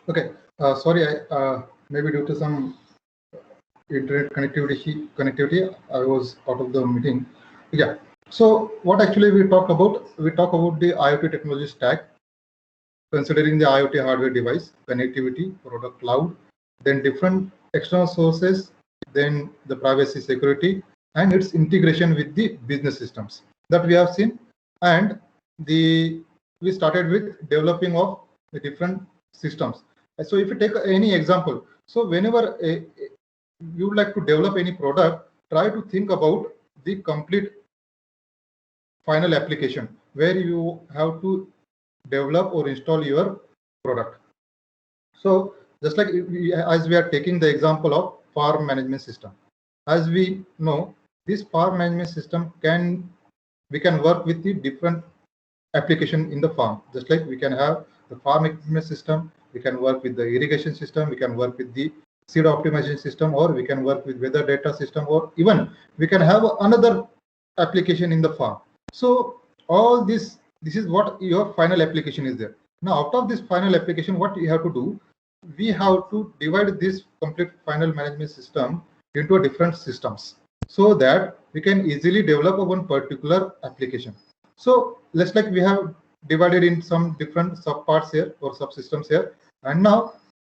Okay, sorry, maybe due to some internet connectivity, I was out of the meeting. Yeah. So what actually we talk about? We talk about the IoT technology stack, considering the IoT hardware device, connectivity, product cloud, then different external sources, then the privacy security, and its integration with the business systems that we have seen. And we started with developing of the different systems. So if you take any example, so whenever you would like to develop any product, try to think about the complete final application where you have to develop or install your product. So just like as we are taking the example of farm management system, as we know, this farm management system we can work with the different application in the farm. Just like we can have the farm equipment system, we can work with the irrigation system, we can work with the seed optimization system, or we can work with weather data system, or even we can have another application in the farm. So all this is what your final application is there. Now out of this final application, what you have to do, we have to divide this complete final management system into different systems so that we can easily develop one particular application. So let's like we have divided in some different subparts here or subsystems here, and now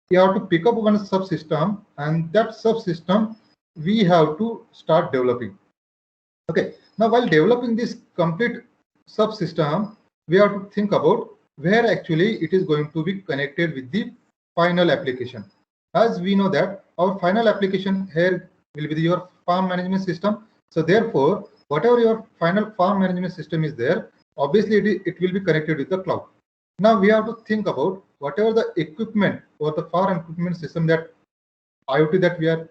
you have to pick up one subsystem, and that subsystem we have to start developing. Okay, now while developing this complete subsystem, we have to think about where actually it is going to be connected with the final application. As we know that our final application here will be your farm management system. So therefore, whatever your final farm management system is there, obviously it will be connected with the cloud. Now we have to think about whatever the equipment or the farm equipment system that IoT that we are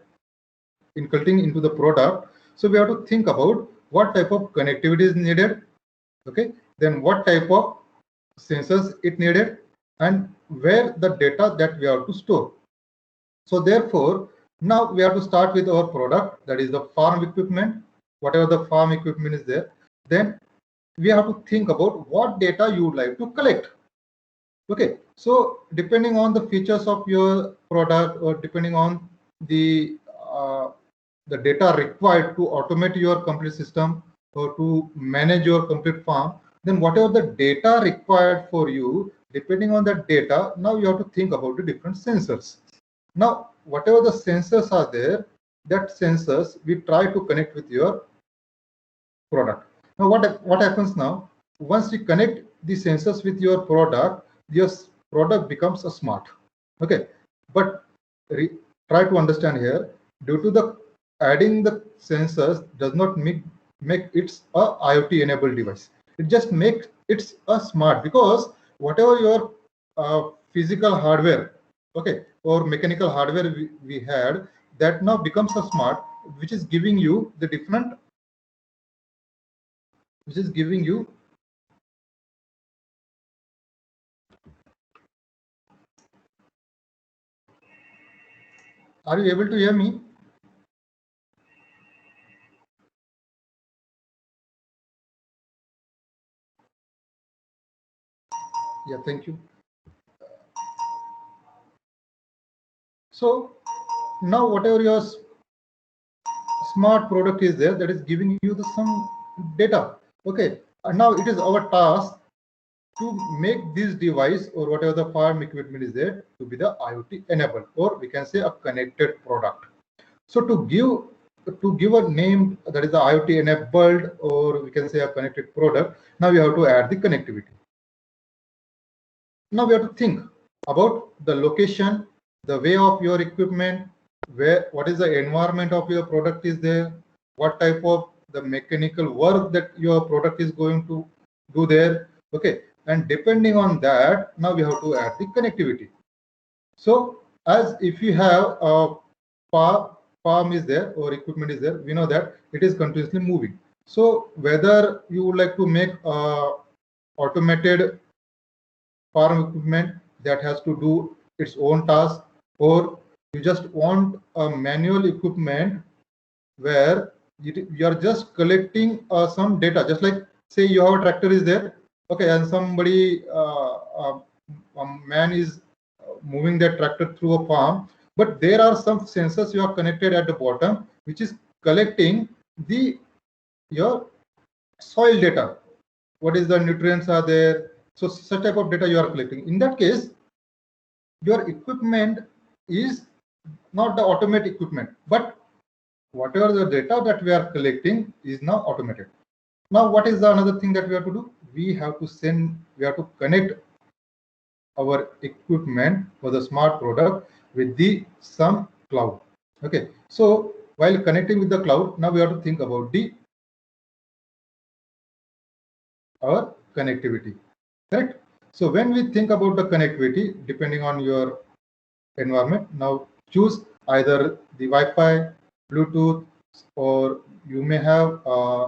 inculcating into the product. So we have to think about what type of connectivity is needed, okay, then what type of sensors it needed, and where the data that we have to store. So therefore, now we have to start with our product, that is the farm equipment, whatever the farm equipment is there. Then we have to think about what data you would like to collect. Okay, so depending on the features of your product, or depending on the data required to automate your complete system or to manage your complete farm, then whatever the data required for you, depending on that data, now you have to think about the different sensors. Now, whatever the sensors are there, that sensors we try to connect with your product. Now, what happens now? Once you connect the sensors with your product becomes a smart. Okay, but try to understand here. Due to the adding the sensors does not make it a IoT enabled device. It just makes it a smart, because whatever your physical hardware, okay, or mechanical hardware we had, that now becomes a smart, which is giving you the different, which is giving you Are you able to hear me? Yeah, thank you. So now whatever your smart product is there, that is giving you some data. Okay, and now it is our task to make this device or whatever the farm equipment is there to be the IoT enabled, or we can say a connected product. So to give a name, that is the IoT enabled, or we can say a connected product, now we have to add the connectivity. Now we have to think about the location, the way of your equipment, what is the environment of your product is there, what type of the mechanical work that your product is going to do there. Okay, and depending on that, now we have to add the connectivity. So as if you have a farm is there or equipment is there, we know that it is continuously moving. So whether you would like to make automated farm equipment that has to do its own task, or you just want a manual equipment where you are just collecting some data, just like say you have a tractor is there, okay, and somebody a man is moving that tractor through a farm, but there are some sensors you are connected at the bottom, which is collecting your soil data. What is the nutrients are there? So such type of data you are collecting. In that case, your equipment is not the automated equipment, but whatever the data that we are collecting is now automated. Now, what is the another thing that we have to do? We have to connect our equipment for the smart product with some cloud. Okay, so while connecting with the cloud, now we have to think about our connectivity, correct? So when we think about the connectivity, depending on your environment, now choose either the Wi-Fi, Bluetooth, or you may have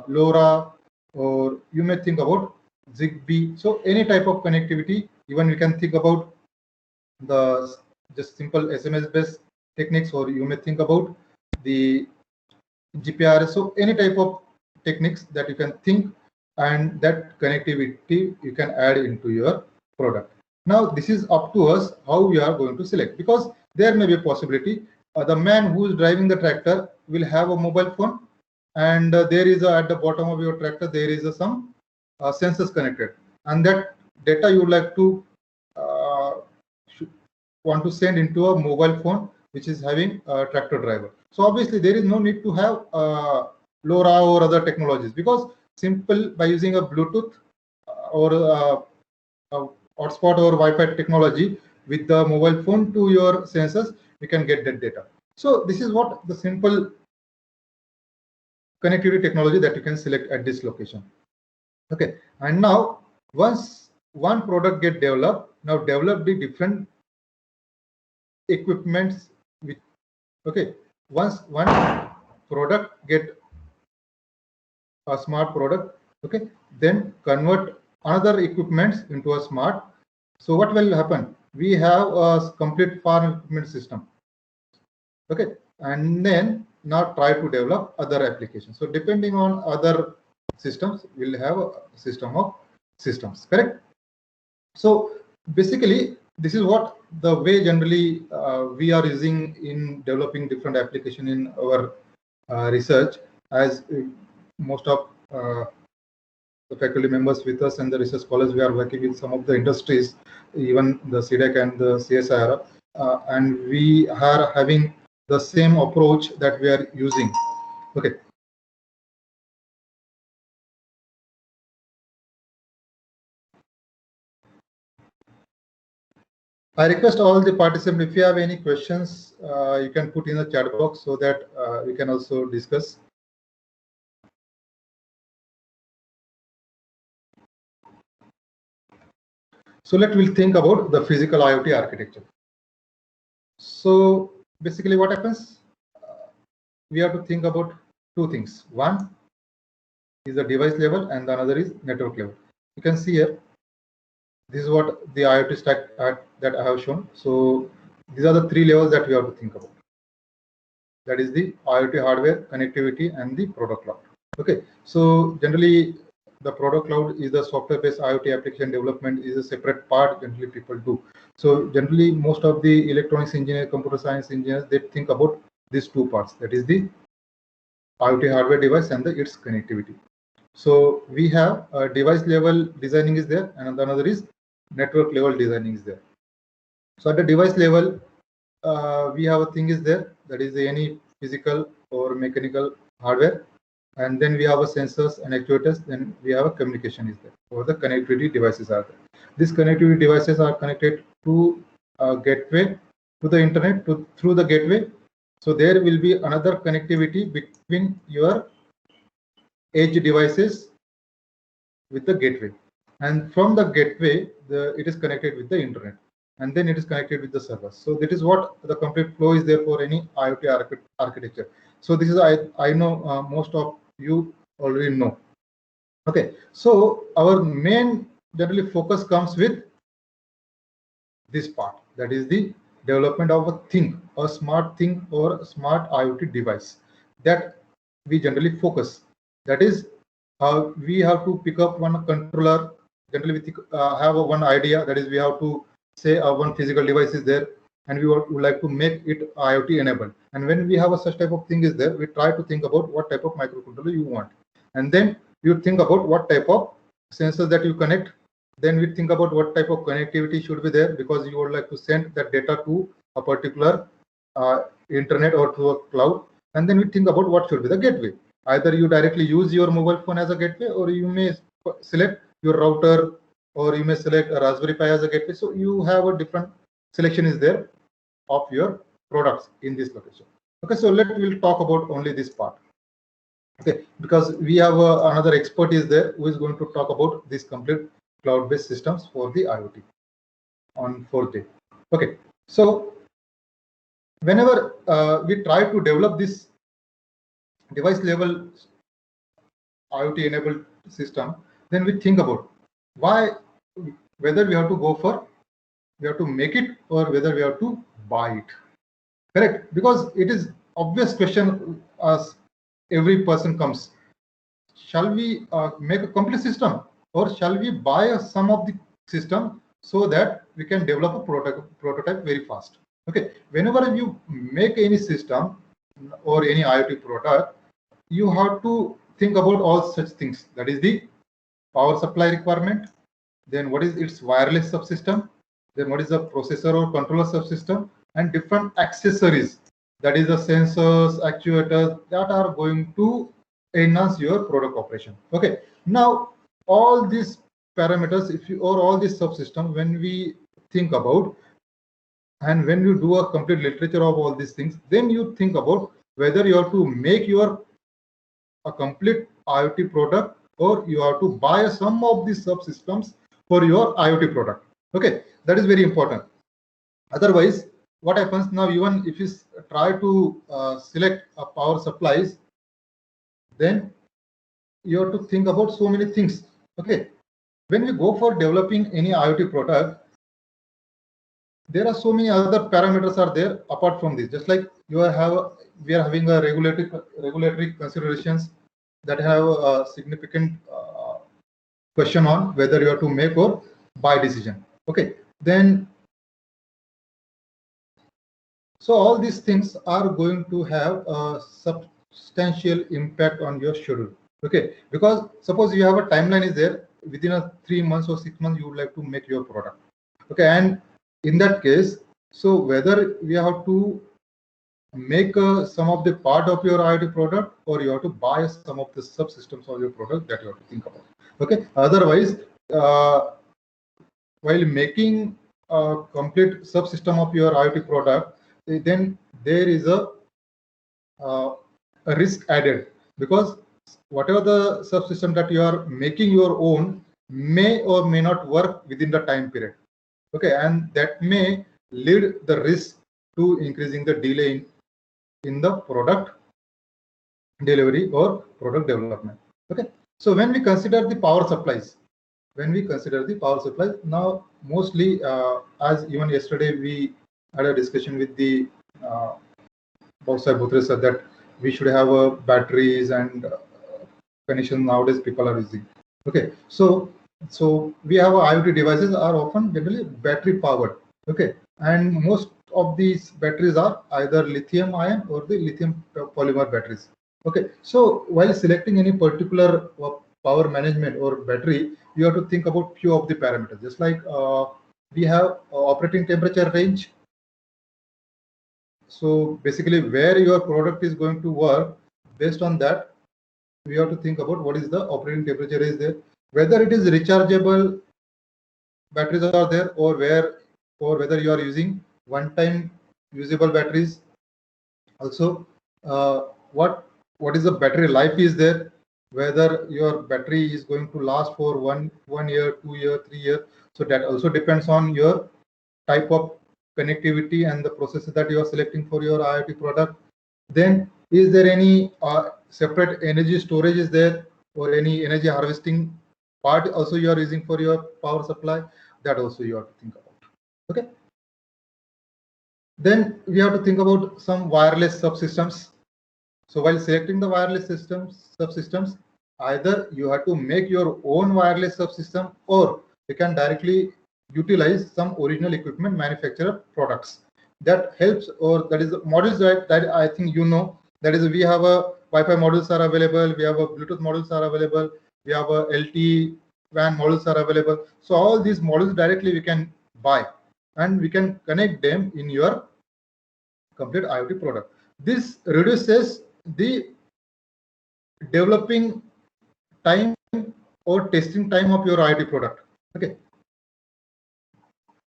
LoRa, or you may think about Zigbee. So any type of connectivity. Even we can think about the just simple SMS-based techniques, or you may think about the GPRS. So any type of techniques that you can think, and that connectivity you can add into your product. Now this is up to us how we are going to select, because there may be a possibility the man who is driving the tractor will have a mobile phone, and there is at the bottom of your tractor there is some sensors connected, and that data you would like to want to send into a mobile phone which is having a tractor driver. So obviously there is no need to have LoRa or other technologies, because simple by using a Bluetooth or a hotspot or Wi-Fi technology with the mobile phone to your sensors, you can get that data. So this is what the simple connectivity technology that you can select at this location. Okay, and now once one product get developed, now develop the different equipments with, okay, once one product get a smart product, okay, then convert another equipments into a smart. So what will happen? We have a complete farm equipment system, okay, and then now try to develop other applications. So depending on other systems, we'll have a system of systems, correct? So basically this is what the way generally we are using in developing different application in our research, as most of the faculty members with us and the research scholars, we are working with some of the industries, even the CDEC and the CSIR, and we are having the same approach that we are using. Okay. I request all the participants, if you have any questions, you can put in the chat box so that we can also discuss. So we'll think about the physical IoT architecture. So basically what happens? We have to think about two things. One is the device level and the another is network level. You can see here, this is what the IoT stack that I have shown. So these are the three levels that we have to think about. That is the IoT hardware, connectivity, and the product cloud. Okay, so generally the product cloud is the software-based IoT application development is a separate part generally people do. So generally most of the electronics engineers, computer science engineers, they think about these two parts. That is the IoT hardware device and its connectivity. So we have a device level designing is there, and another is network level designing is there. So at the device level, we have a thing is there, that is any physical or mechanical hardware, and then we have a sensors and actuators, then we have a communication is there, or the connectivity devices are there. These connectivity devices are connected to a gateway, to the internet, through the gateway. So there will be another connectivity between your edge devices with the gateway, and from the gateway it is connected with the internet, and then it is connected with the servers. So that is what the complete flow is there for any IoT architecture. So this is I know most of you already know. Okay, so our main generally focus comes with this part, that is the development of a smart thing or a smart IoT device that we generally focus. That is how we have to pick up one controller. Generally we have one idea, that is we have to say one physical device is there, and we would like to make it IoT enabled. And when we have a such type of thing is there, we try to think about what type of microcontroller you want. And then you think about what type of sensors that you connect. Then we think about what type of connectivity should be there, because you would like to send that data to a particular internet or to a cloud. And then we think about what should be the gateway. Either you directly use your mobile phone as a gateway, or you may select your router, or you may select a Raspberry Pi as a gateway. So you have a different selection is there of your products in this location. Okay, so we'll talk about only this part. Okay, because we have another expert is there who is going to talk about this complete cloud-based systems for the IoT on 4th day. Okay, so whenever we try to develop this device level IoT enabled system, then we think about whether we have to go for, we have to make it, or whether we have to buy it. Correct? Because it is obvious question as every person comes. Shall we make a complete system, or shall we buy some of the system so that we can develop a prototype very fast? Okay, whenever you make any system or any IoT product, you have to think about all such things. That is the power supply requirement, then what is its wireless subsystem, then what is the processor or controller subsystem, and different accessories, that is the sensors, actuators that are going to enhance your product operation. Okay, now all these parameters, if you, or all these subsystems, when we think about, and when you do a complete literature of all these things, then you think about whether you have to make a complete IoT product, or you have to buy some of these subsystems for your IoT product. Okay, that is very important. Otherwise, what happens now, even if you try to select a power supplies, then you have to think about so many things. Okay, when we go for developing any IoT product, there are so many other parameters are there apart from this. Just like we are having a regulatory considerations that have a significant question on whether you have to make or buy decision. Okay, then so all these things are going to have a substantial impact on your schedule. Okay, because suppose you have a timeline is there, within a 3 months or 6 months you would like to make your product. Okay, and in that case, so whether we have to make some of the part of your IoT product, or you have to buy some of the subsystems of your product, that you have to think about. Okay, otherwise while making a complete subsystem of your IoT product, then there is a risk added, because whatever the subsystem that you are making your own may or may not work within the time period. Okay, and that may lead the risk to increasing the delay in the product delivery or product development. Okay, so when we consider the power supplies, now mostly as even yesterday we had a discussion with the Bausa sir that we should have batteries and connection nowadays people are using. Okay, so we have IoT devices are often generally battery powered. Okay, and most of these batteries are either lithium ion or the lithium polymer batteries. Okay, so while selecting any particular power management or battery, you have to think about few of the parameters. Just like we have operating temperature range. So basically, where your product is going to work, based on that, we have to think about what is the operating temperature is there, whether it is rechargeable batteries are there, or whether you are using one-time usable batteries. Also, what is the battery life is there, whether your battery is going to last for one year, 2 year, 3 years. So that also depends on your type of connectivity and the processor that you are selecting for your IoT product. Then is there any separate energy storage is there, or any energy harvesting part also you are using for your power supply? That also you have to think about. Okay, then we have to think about some wireless subsystems. So while selecting the wireless subsystems, either you have to make your own wireless subsystem, or you can directly utilize some original equipment manufacturer products. That helps, or that is the models that I think you know. That is, we have a Wi-Fi models are available, we have a Bluetooth models are available, we have a LTE WAN models are available. So all these models directly we can buy, and we can connect them in your complete IoT product. This reduces the developing time or testing time of your IoT product. Okay.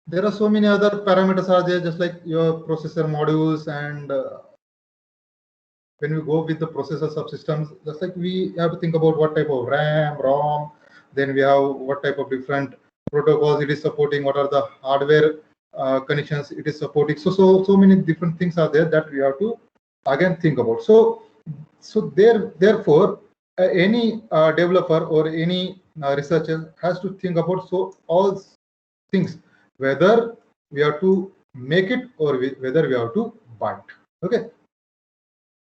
There are so many other parameters are there, just like your processor modules, and when we go with the processor subsystems, just like we have to think about what type of RAM, ROM, then we have what type of different protocols it is supporting, what are the hardware connections it is supporting. So many different things are there that we have to again think about. So therefore, any developer or any researcher has to think about all things, whether we have to make it or whether we have to buy it. Okay.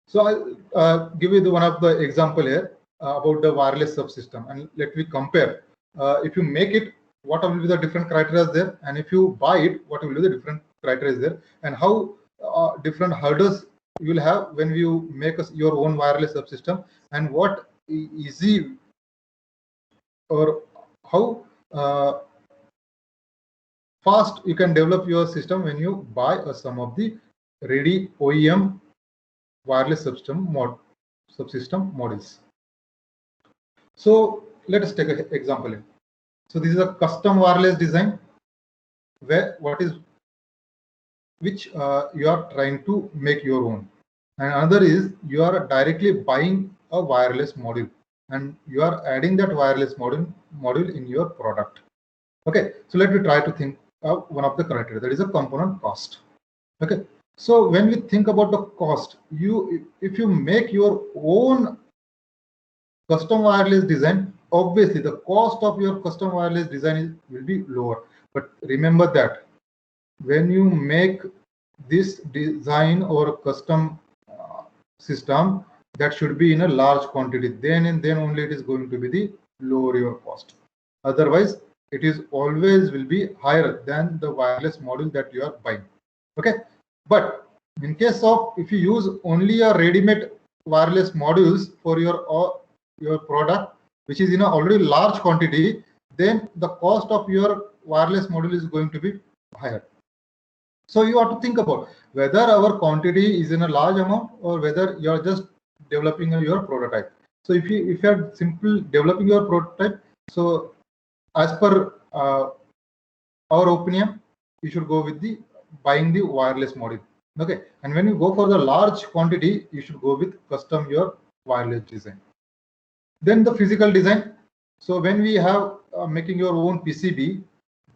So I'll give you one of the example here about the wireless subsystem, and let me compare. If you make it, what will be the different criteria there, and if you buy it, what will be the different criteria there, and how different hurdles you will have when you make your own wireless subsystem, and what easy or how fast you can develop your system when you buy some of the ready OEM wireless subsystem models. So let us take an example. So this is a custom wireless design where which you are trying to make your own, and another is you are directly buying a wireless module and you are adding that wireless module in your product. Okay, so let me try to think of one of the criteria, that is a component cost. Okay, so when we think about the cost, if you make your own custom wireless design, obviously the cost of your custom wireless design will be lower. But remember that when you make this design or custom system, that should be in a large quantity, then and then only it is going to be the lower your cost. Otherwise, it is always will be higher than the wireless module that you are buying. Okay, but in case of if you use only a ready-made wireless modules for your product, which is in a already large quantity, then the cost of your wireless module is going to be higher. So you have to think about whether our quantity is in a large amount or whether you are just developing your prototype. So if you are simple developing your prototype, so as per our opinion, you should go with the buying the wireless module. Okay, and when you go for the large quantity, you should go with custom your wireless design. Then the physical design. So when we have making your own PCB,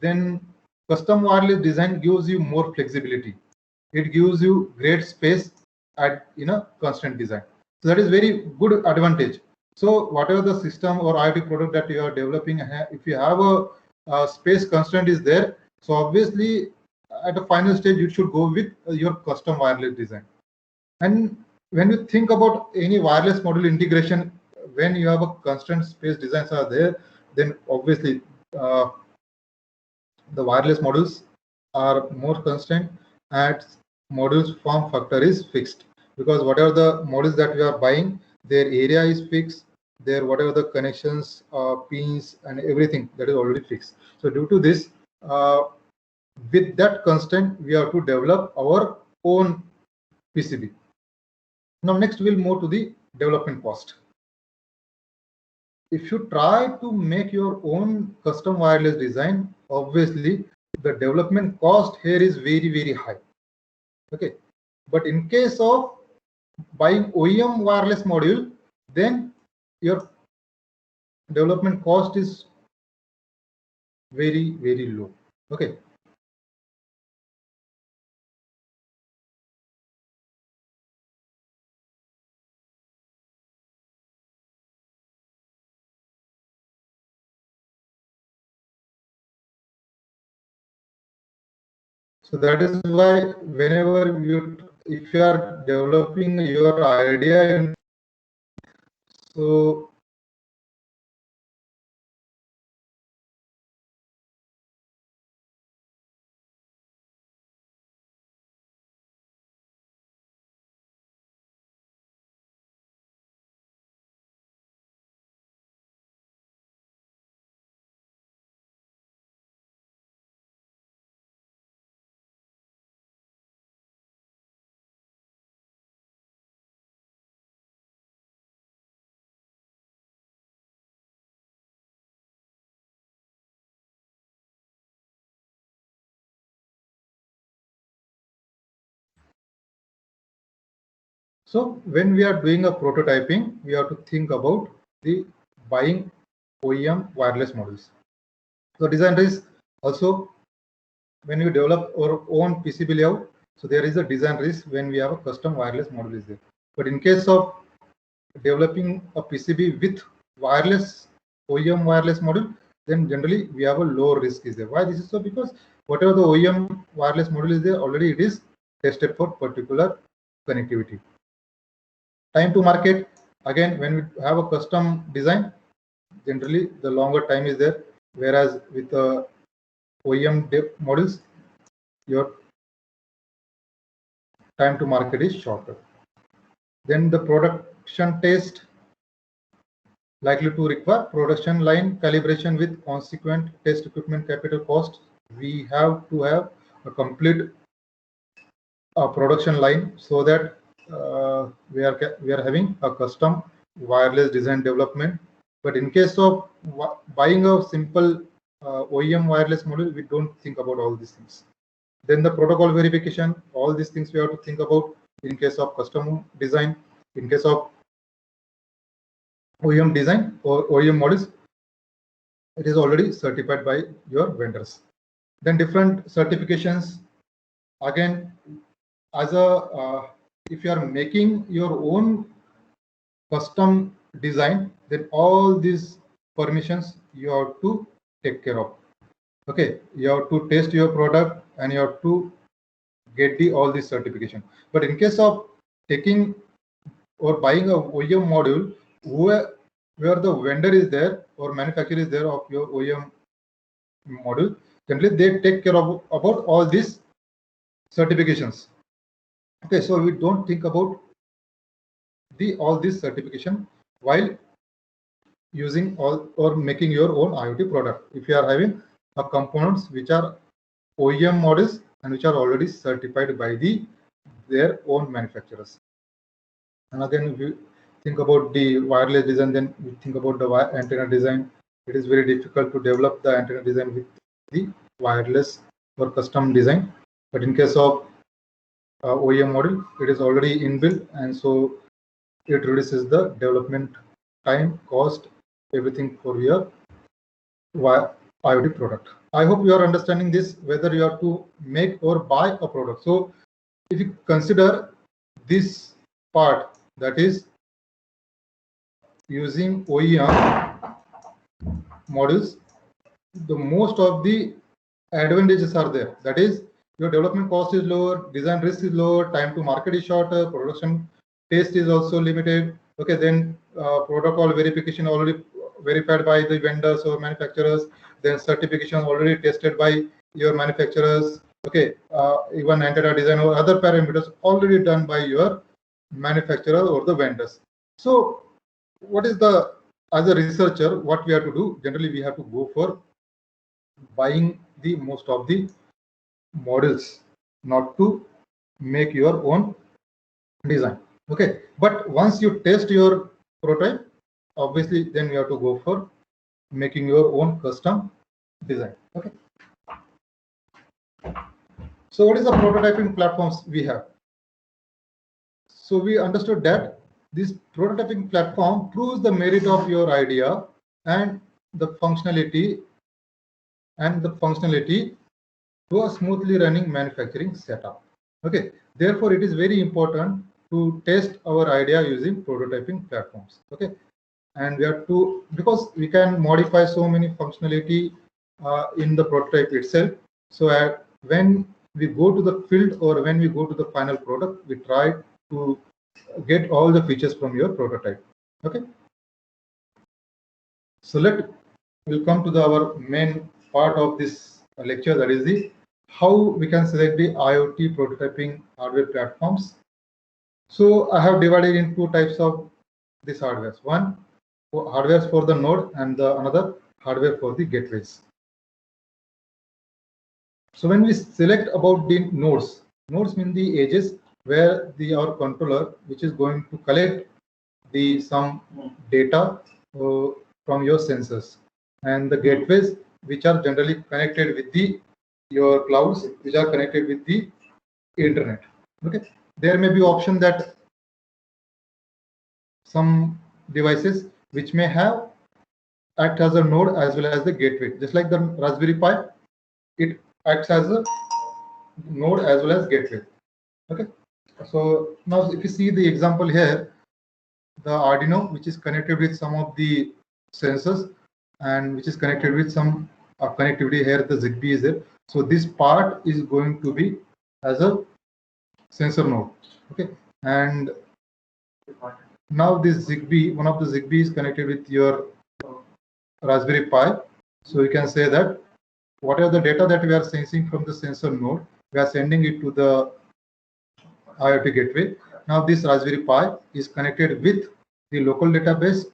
then custom wireless design gives you more flexibility. It gives you great space at constant design. So that is very good advantage. So whatever the system or IoT product that you are developing, if you have a space constraint is there, so obviously at the final stage you should go with your custom wireless design. And when you think about any wireless module integration, when you have a constant space designs are there, then obviously the wireless modules are more constant and modules form factor is fixed, because whatever the modules that we are buying, their area is fixed, their whatever the connections, pins and everything, that is already fixed. So due to this, with that constant, we have to develop our own PCB. Now next we'll move to the development cost. If you try to make your own custom wireless design, obviously the development cost here is very, very high. Okay, but in case of buying OEM wireless module, then your development cost is very, very low. Okay. So that is why whenever if you are developing your idea, so So when we are doing a prototyping, we have to think about the buying OEM wireless modules. So design risk also, when you develop our own PCB layout, so there is a design risk when we have a custom wireless module is there. But in case of developing a PCB with wireless OEM wireless module, then generally we have a low risk is there. Why this is so? Because whatever the OEM wireless module is there, already it is tested for particular connectivity. Time to market, again, when we have a custom design, generally the longer time is there, whereas with the OEM models, your time to market is shorter. Then the production test, likely to require production line calibration with consequent test equipment capital cost. We have to have a complete production line so that we are having a custom wireless design development. But in case of buying a simple OEM wireless module, we don't think about all these things. Then the protocol verification, all these things we have to think about in case of custom design. In case of OEM design or OEM models, it is already certified by your vendors. Then different certifications, again, as a if you are making your own custom design, then all these permissions you have to take care of. Okay, you have to test your product and you have to get all this certification. But in case of taking or buying a OEM module, where the vendor is there or manufacturer is there of your OEM module, generally they take care of about all these certifications. Okay, so we don't think about all this certification while using all or making your own IoT product. If you are having a components which are OEM models and which are already certified by their own manufacturers. And again, if you think about the wireless design, then we think about the antenna design. It is very difficult to develop the antenna design with the wireless or custom design. But in case of OEM model, it is already inbuilt, and so it reduces the development time, cost, everything for your IoT product. I hope you are understanding this, whether you have to make or buy a product. So if you consider this part, that is using OEM models, the most of the advantages are there. That is, your development cost is lower, design risk is lower, time to market is shorter, production test is also limited. Okay, then protocol verification already verified by the vendors or manufacturers, then certification already tested by your manufacturers. Okay, even antenna design or other parameters already done by your manufacturer or the vendors. So what is the, as a researcher, what we have to do? Generally, we have to go for buying the most of the models, not to make your own design. Okay, but once you test your prototype, obviously then you have to go for making your own custom design. Okay, so what is the prototyping platforms we have? So we understood that this prototyping platform proves the merit of your idea and the functionality to a smoothly running manufacturing setup. Okay, therefore it is very important to test our idea using prototyping platforms. Okay, and we have to, because we can modify so many functionality in the prototype itself. So when we go to the field or when we go to the final product, we try to get all the features from your prototype. Okay, so we'll come to our main part of this lecture, that is the how we can select the IoT prototyping hardware platforms. So I have divided in two types of these hardwares. One hardware for the node and the another hardware for the gateways. So when we select about the nodes mean the edges where our controller, which is going to collect some data from your sensors, and the gateways, which are generally connected with your clouds, which are connected with the internet. Okay, there may be option that some devices which may have act as a node as well as the gateway. Just like the Raspberry Pi, it acts as a node as well as gateway. Okay. So now if you see the example here, the Arduino, which is connected with some of the sensors and which is connected with some connectivity here, the Zigbee is there. So this part is going to be as a sensor node. Okay. And now this Zigbee, one of the Zigbee is connected with your Raspberry Pi. So you can say that whatever the data that we are sensing from the sensor node, we are sending it to the IoT gateway. Now this Raspberry Pi is connected with the local database,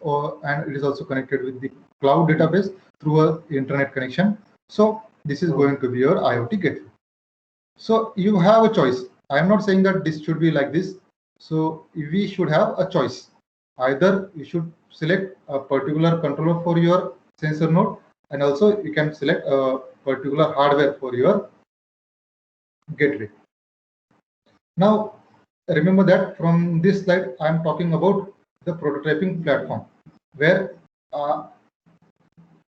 and it is also connected with the cloud database through a internet connection. So this is going to be your IoT gateway. So you have a choice. I am not saying that this should be like this. So we should have a choice. Either you should select a particular controller for your sensor node, and also you can select a particular hardware for your gateway. Now, remember that from this slide, I am talking about the prototyping platform, where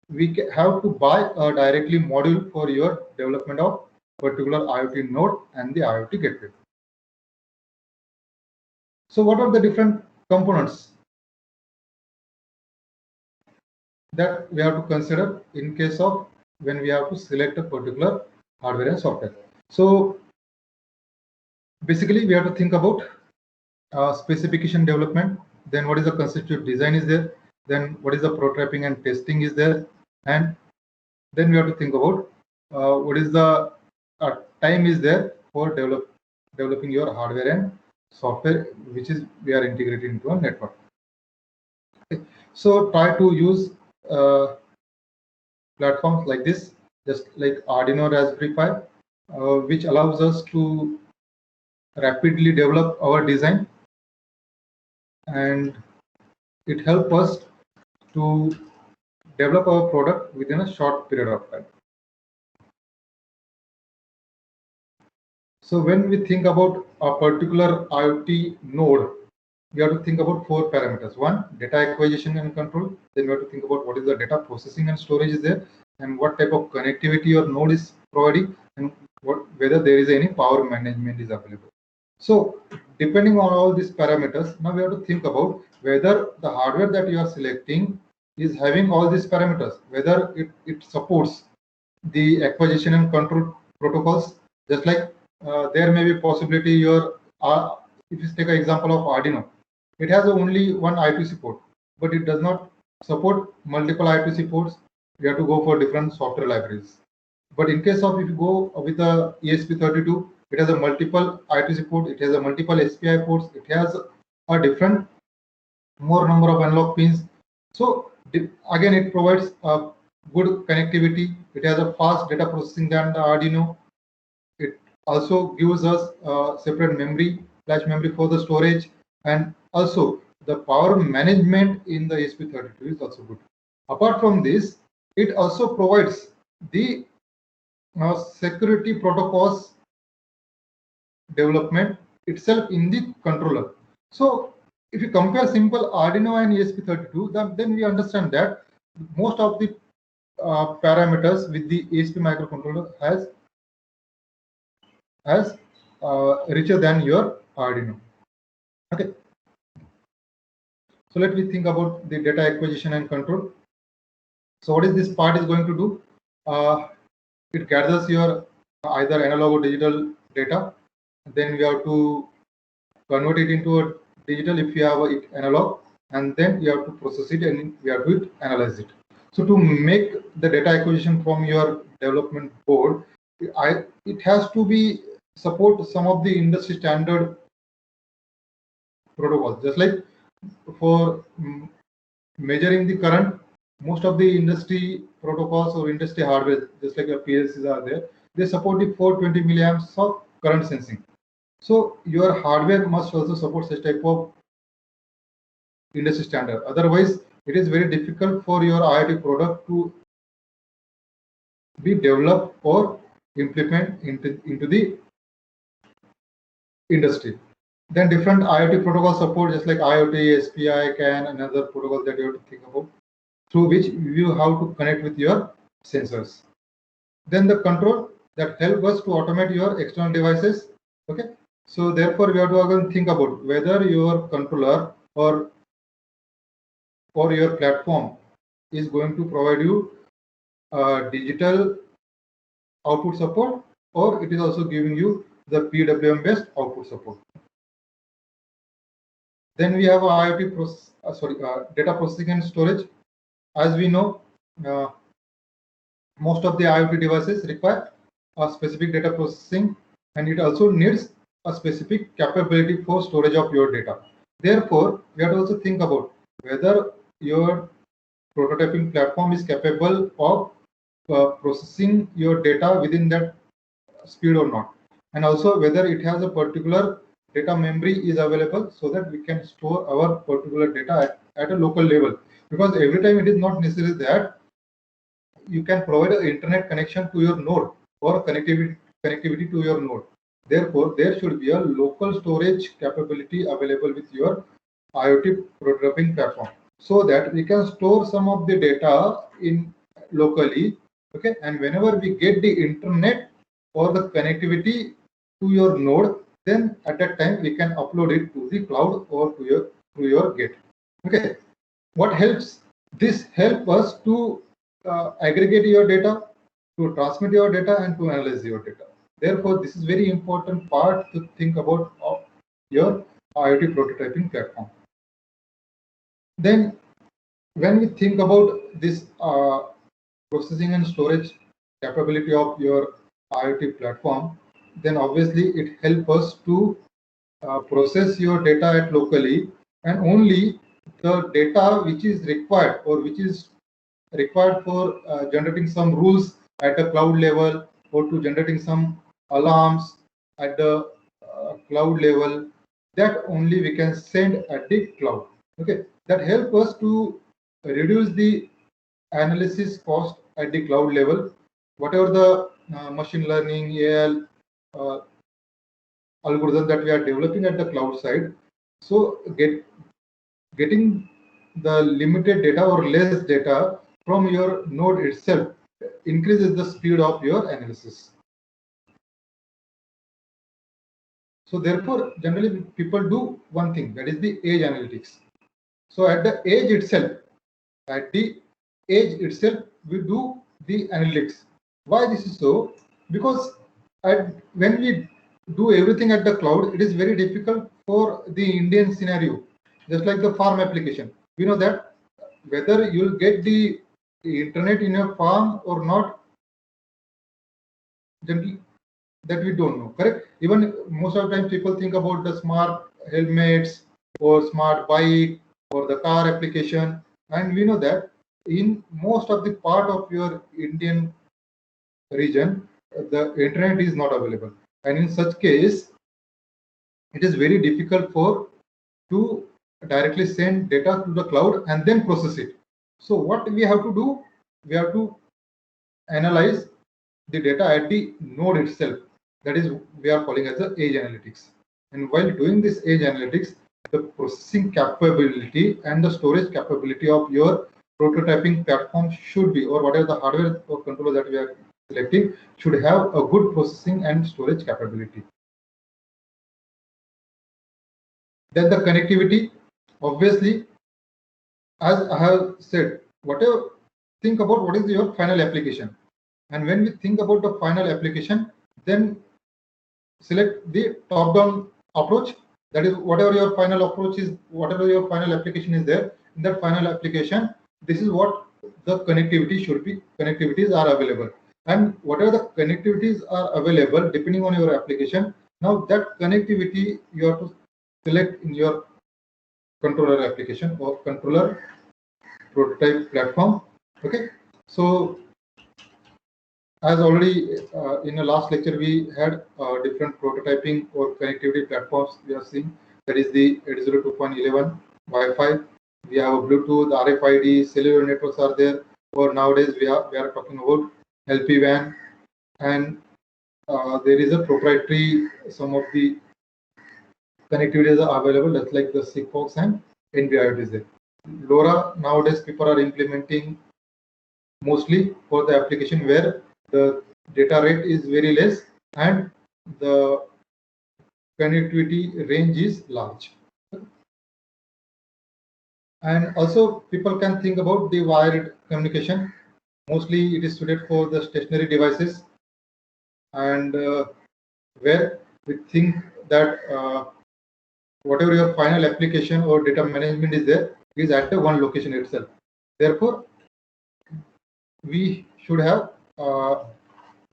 we have to buy a directly module for your development of particular IoT node and the IoT gateway. So what are the different components that we have to consider in case of when we have to select a particular hardware and software? So basically we have to think about specification development, then what is the constituent design is there, then what is the prototyping and testing is there, and then we have to think about what is the time is there for developing your hardware and software, which is we are integrating into a network. Okay. So try to use platforms like this, just like Arduino Raspberry Pi, which allows us to rapidly develop our design, and it helps us to develop our product within a short period of time. So when we think about a particular IoT node, we have to think about 4 parameters. One, data acquisition and control. Then we have to think about what is the data processing and storage is there, and what type of connectivity your node is providing, and whether there is any power management is available. So depending on all these parameters, now we have to think about whether the hardware that you are selecting is having all these parameters, whether it supports the acquisition and control protocols. Just like there may be possibility your if you take an example of Arduino, it has only one I2C port, but it does not support multiple I2C ports. You have to go for different software libraries. But in case of if you go with a ESP32, it has a multiple I2C port, it has a multiple SPI ports, it has a different more number of analog pins. So again, it provides a good connectivity. It has a fast data processing than the Arduino. It also gives us a separate memory, flash memory for the storage, and also the power management in the ESP32 is also good. Apart from this, it also provides the security protocols development itself in the controller. So if you compare simple Arduino and ESP32, then we understand that most of the parameters with the ESP microcontroller has richer than your Arduino. Okay. So let me think about the data acquisition and control. So what is this part is going to do? It gathers your either analog or digital data. Then we have to convert it into a digital if you have it analog, and then you have to process it and we have to analyze it. So to make the data acquisition from your development board, it has to be support some of the industry standard protocols. Just like for measuring the current, most of the industry protocols or industry hardware, just like your PLCs are there, they support the 420 milliamps of current sensing. So your hardware must also support such type of industry standard. Otherwise, it is very difficult for your IoT product to be developed or implement into the industry. Then different IoT protocol support, just like IoT, SPI, CAN, and other protocols that you have to think about, through which you have to connect with your sensors. Then the control that help us to automate your external devices. Okay, so therefore we have to again think about whether your controller or your platform is going to provide you digital output support, or it is also giving you the PWM based output support. Then we have IoT data processing and storage. As we know, most of the IoT devices require a specific data processing, and it also needs a specific capability for storage of your data. Therefore, we have to also think about whether your prototyping platform is capable of processing your data within that speed or not, and also whether it has a particular data memory is available so that we can store our particular data at a local level, because every time it is not necessary that you can provide an internet connection to your node or connectivity to your node. Therefore, there should be a local storage capability available with your IoT prototyping platform, so that we can store some of the data in locally. Okay, and whenever we get the internet or the connectivity to your node, then at that time we can upload it to the cloud or to your gate. Okay, what helps? This help us to aggregate your data, to transmit your data, and to analyze your data. Therefore, this is very important part to think about of your IoT prototyping platform. Then, when we think about this processing and storage capability of your IoT platform, then obviously it helps us to process your data at locally, and only the data which is required or which is required for generating some rules at a cloud level, or to generating some alarms at the cloud level, that only we can send at the cloud. Okay, that help us to reduce the analysis cost at the cloud level. Whatever the machine learning, AI algorithm that we are developing at the cloud side, so getting the limited data or less data from your node itself increases the speed of your analysis. So therefore, generally people do one thing, that is the edge analytics. So at the edge itself, we do the analytics. Why this is so? Because when we do everything at the cloud, it is very difficult for the Indian scenario. Just like the farm application, we know that whether you'll get the internet in your farm or not, generally that we don't know, correct? Even most of the time people think about the smart helmets or smart bike or the car application, and we know that in most of the part of your Indian region, the internet is not available, and in such case it is very difficult for to directly send data to the cloud and then process it. So what we have to do, we have to analyze the data at the node itself. That is, we are calling as the edge analytics. And while doing this edge analytics, the processing capability and the storage capability of your prototyping platform should be, or whatever the hardware or controller that we are selecting, should have a good processing and storage capability. Then the connectivity, obviously, as I have said, whatever, think about what is your final application. And when we think about the final application, then select the top-down approach. That is, whatever your final approach is, whatever your final application is there, in that final application, this is what the connectivity should be. Connectivities are available. And whatever the connectivities are available, depending on your application, now that connectivity you have to select in your controller application or controller prototype platform. Okay, so as already in the last lecture we had different prototyping or connectivity platforms we are seeing. That is the 802.11 Wi-Fi. We have a Bluetooth, RFID, cellular networks are there. Or nowadays we are talking about LPWAN, and there is a proprietary some of the connectivity is available, just like the Sigfox and NB-IoT is there. LoRa nowadays people are implementing mostly for the application where the data rate is very less and the connectivity range is large. And also people can think about the wired communication. Mostly it is suited for the stationary devices, and where we think that whatever your final application or data management is there is at the one location itself. Therefore, we should have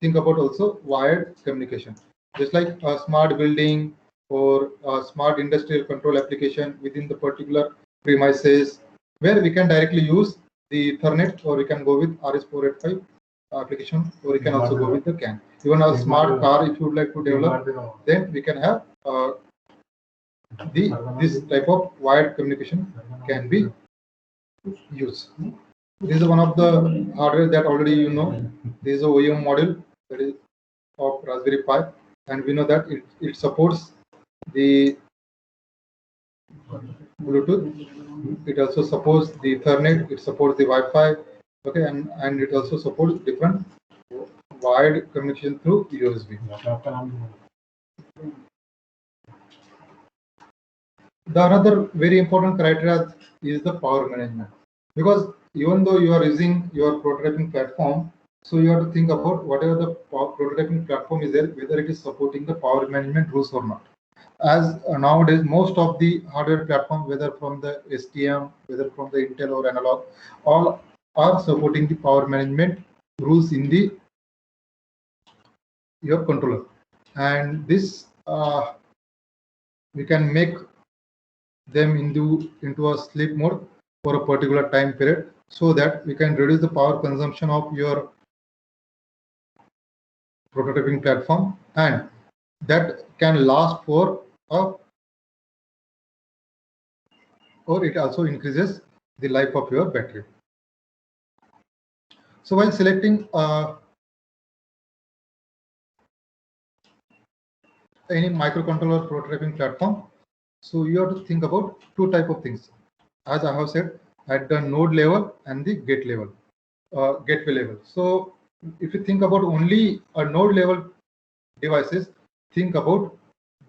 think about also wired communication, just like a smart building or a smart industrial control application within the particular premises, where we can directly use the Ethernet, or we can go with RS485 application, or we can also go with the CAN. Even a smart car, if you would like to develop, then we can have this type of wired communication can be used. This is one of the hardware that already you know. This is a OEM module that is of Raspberry Pi, and we know that it supports the Bluetooth. It also supports the Ethernet. It supports the Wi-Fi. Okay, and it also supports different wired communication through USB. The another very important criteria is the power management, because even though you are using your prototyping platform, so you have to think about whatever the prototyping platform is there, whether it is supporting the power management rules or not. As nowadays, most of the hardware platform, whether from the STM, whether from the Intel or Analog, all are supporting the power management rules in the your controller, and this we can make them into a sleep mode for a particular time period, so that we can reduce the power consumption of your prototyping platform, and that can last for or it also increases the life of your battery. So while selecting any microcontroller prototyping platform, so you have to think about two type of things, as I have said, at the node level and the gateway level. So if you think about only a node level devices, think about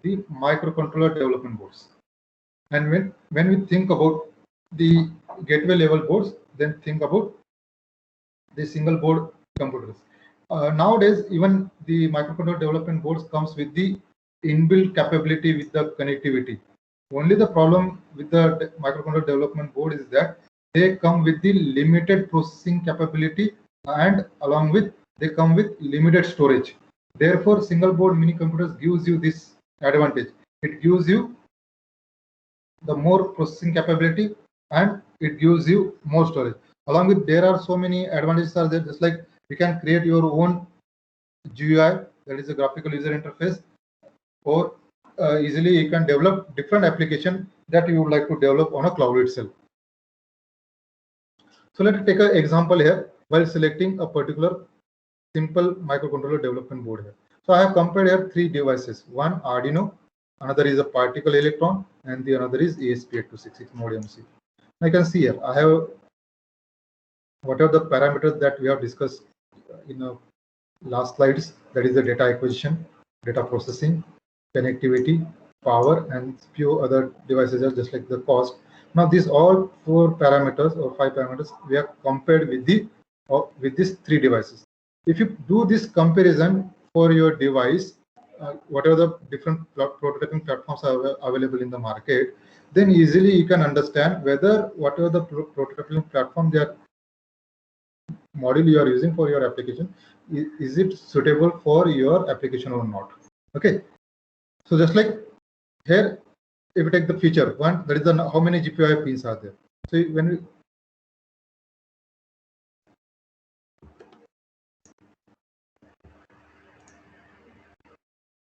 the microcontroller development boards. And when we think about the gateway level boards, then think about the single board computers. Nowadays, even the microcontroller development boards comes with the inbuilt capability with the connectivity. Only the problem with the microcontroller development board is that they come with the limited processing capability, and along with they come with limited storage. Therefore, single board mini computers gives you this advantage. It gives you the more processing capability, and it gives you more storage. Along with, there are so many advantages are there, just like you can create your own GUI, that is a graphical user interface, or easily you can develop different application that you would like to develop on a cloud itself. So let's take an example here while selecting a particular simple microcontroller development board here. So I have compared here three devices, one Arduino, another is a particle electron, and the another is ESP8266 Mode MC. I can see here I have whatever the parameters that we have discussed in the last slides, that is the data acquisition, data processing, connectivity, power, and few other devices are just like the cost. Now these all four parameters or five parameters we have compared with these three devices. If you do this comparison for your device, whatever the different prototyping platforms are available in the market, then easily you can understand whether whatever the prototyping platform they are module you are using for your application, is it suitable for your application or not. Okay, so just like here, if you take the feature one, that is the how many GPIO pins are there. So when we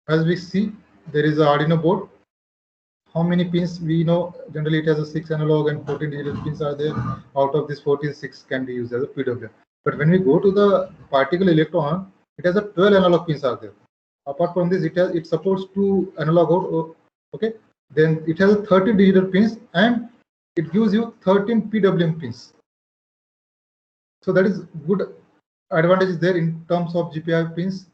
as we see, there is an Arduino board. How many pins we know? Generally, it has a 6 analog and 14 digital pins are there. Out of this 14, 6 can be used as a PWM. But when we go to the particle electron, it has a 12 analog pins are there. Apart from this, it supports 2 analog out. Okay, Then it has 30 digital pins and it gives you 13 PWM pins. So that is good advantage there in terms of GPIO pins.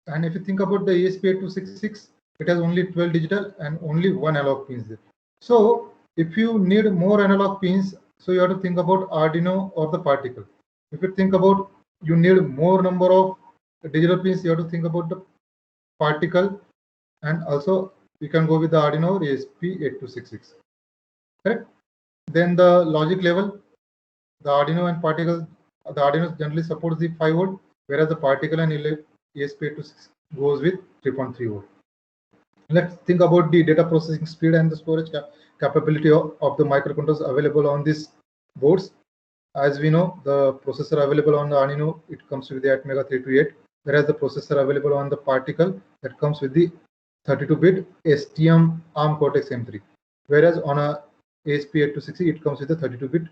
And if you think about the ESP8266, it has only 12 digital and only 1 analog pins there. So if you need more analog pins, so you have to think about Arduino or the Particle. If you think about you need more number of digital pins, you have to think about the Particle, and also you can go with the Arduino or ESP8266. Correct? Then the logic level, the Arduino and Particle, the Arduino generally supports the 5 volt, whereas the Particle and ESP8266 goes with 3.3 volt. Let's think about the data processing speed and the storage capability of the microcontrollers available on these boards. As we know, the processor available on the Arduino, it comes with the Atmega 328, whereas the processor available on the Particle, that comes with the 32-bit STM ARM Cortex M3, whereas on a ESP8266 it comes with the 32-bit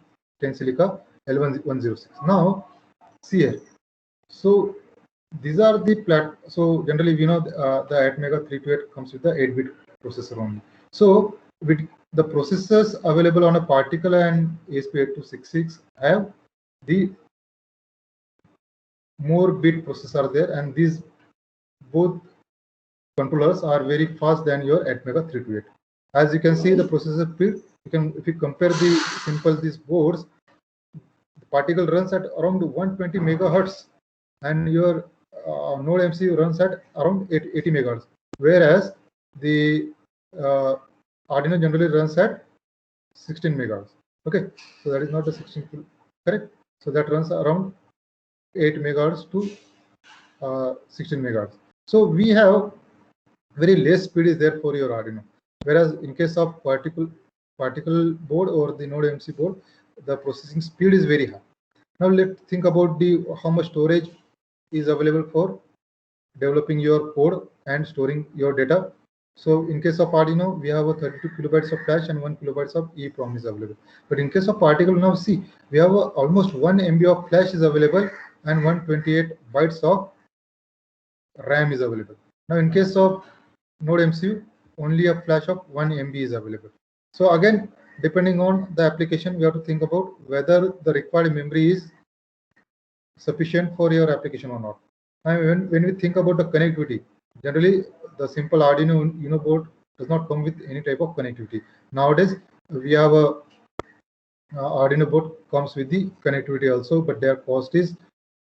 Tensilica L1106. Now, see here. So these are the so generally we know the Atmega 328 comes with the 8-bit processor only. So with the processors available on a Particle and ESP8266 have the more bit processor there, and these both controllers are very fast than your Atmega 328. As you can see, the processor speed, if you compare these boards, the Particle runs at around 120 megahertz, and your Node MCU runs at around 80 megahertz, whereas the Arduino generally runs at 16 megahertz. Okay, so that is not the 16, correct? So that runs around 8 megahertz to 16 megahertz. So we have very less speed is there for your Arduino, whereas in case of particle board or the Node MC board, the processing speed is very high. Now let's think about how much storage is available for developing your code and storing your data. So in case of Arduino, we have a 32 kilobytes of flash and 1 kilobytes of EEPROM is available. But in case of Particle, now see, we have almost 1 MB of flash is available and 128 bytes of RAM is available. Now in case of Node MCU, only a flash of 1 MB is available. So again, depending on the application, we have to think about whether the required memory is sufficient for your application or not. And when we think about the connectivity, generally the simple Arduino Uno board does not come with any type of connectivity. Nowadays, we have a Arduino board comes with the connectivity also, but their cost is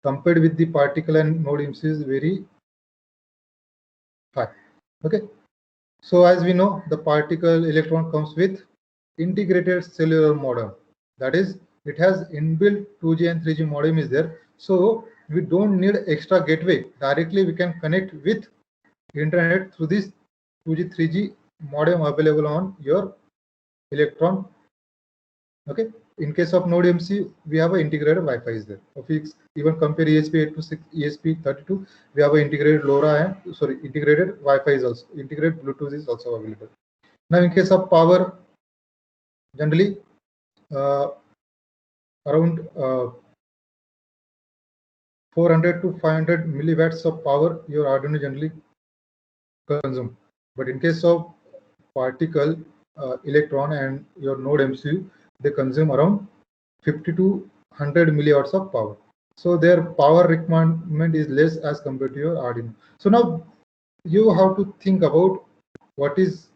compared with the Particle and Node MCU is very high. Okay, so as we know, the Particle Electron comes with integrated cellular modem. That is, it has inbuilt 2G and 3G modem is there. So we don't need extra gateway. Directly we can connect with internet through this 2G, 3G modem available on your Electron. Okay. In case of Node MC, we have an integrated Wi-Fi is there. If we even compare ESP8266, ESP32, we have an integrated LoRa and integrated Wi-Fi is also, integrated Bluetooth is also available. Now in case of power, generally around 400 to 500 milliwatts of power your Arduino generally consume. But in case of Particle, Electron and your Node MCU, they consume around 50 to 100 milliwatts of power. So their power requirement is less as compared to your Arduino. So now you have to think about what is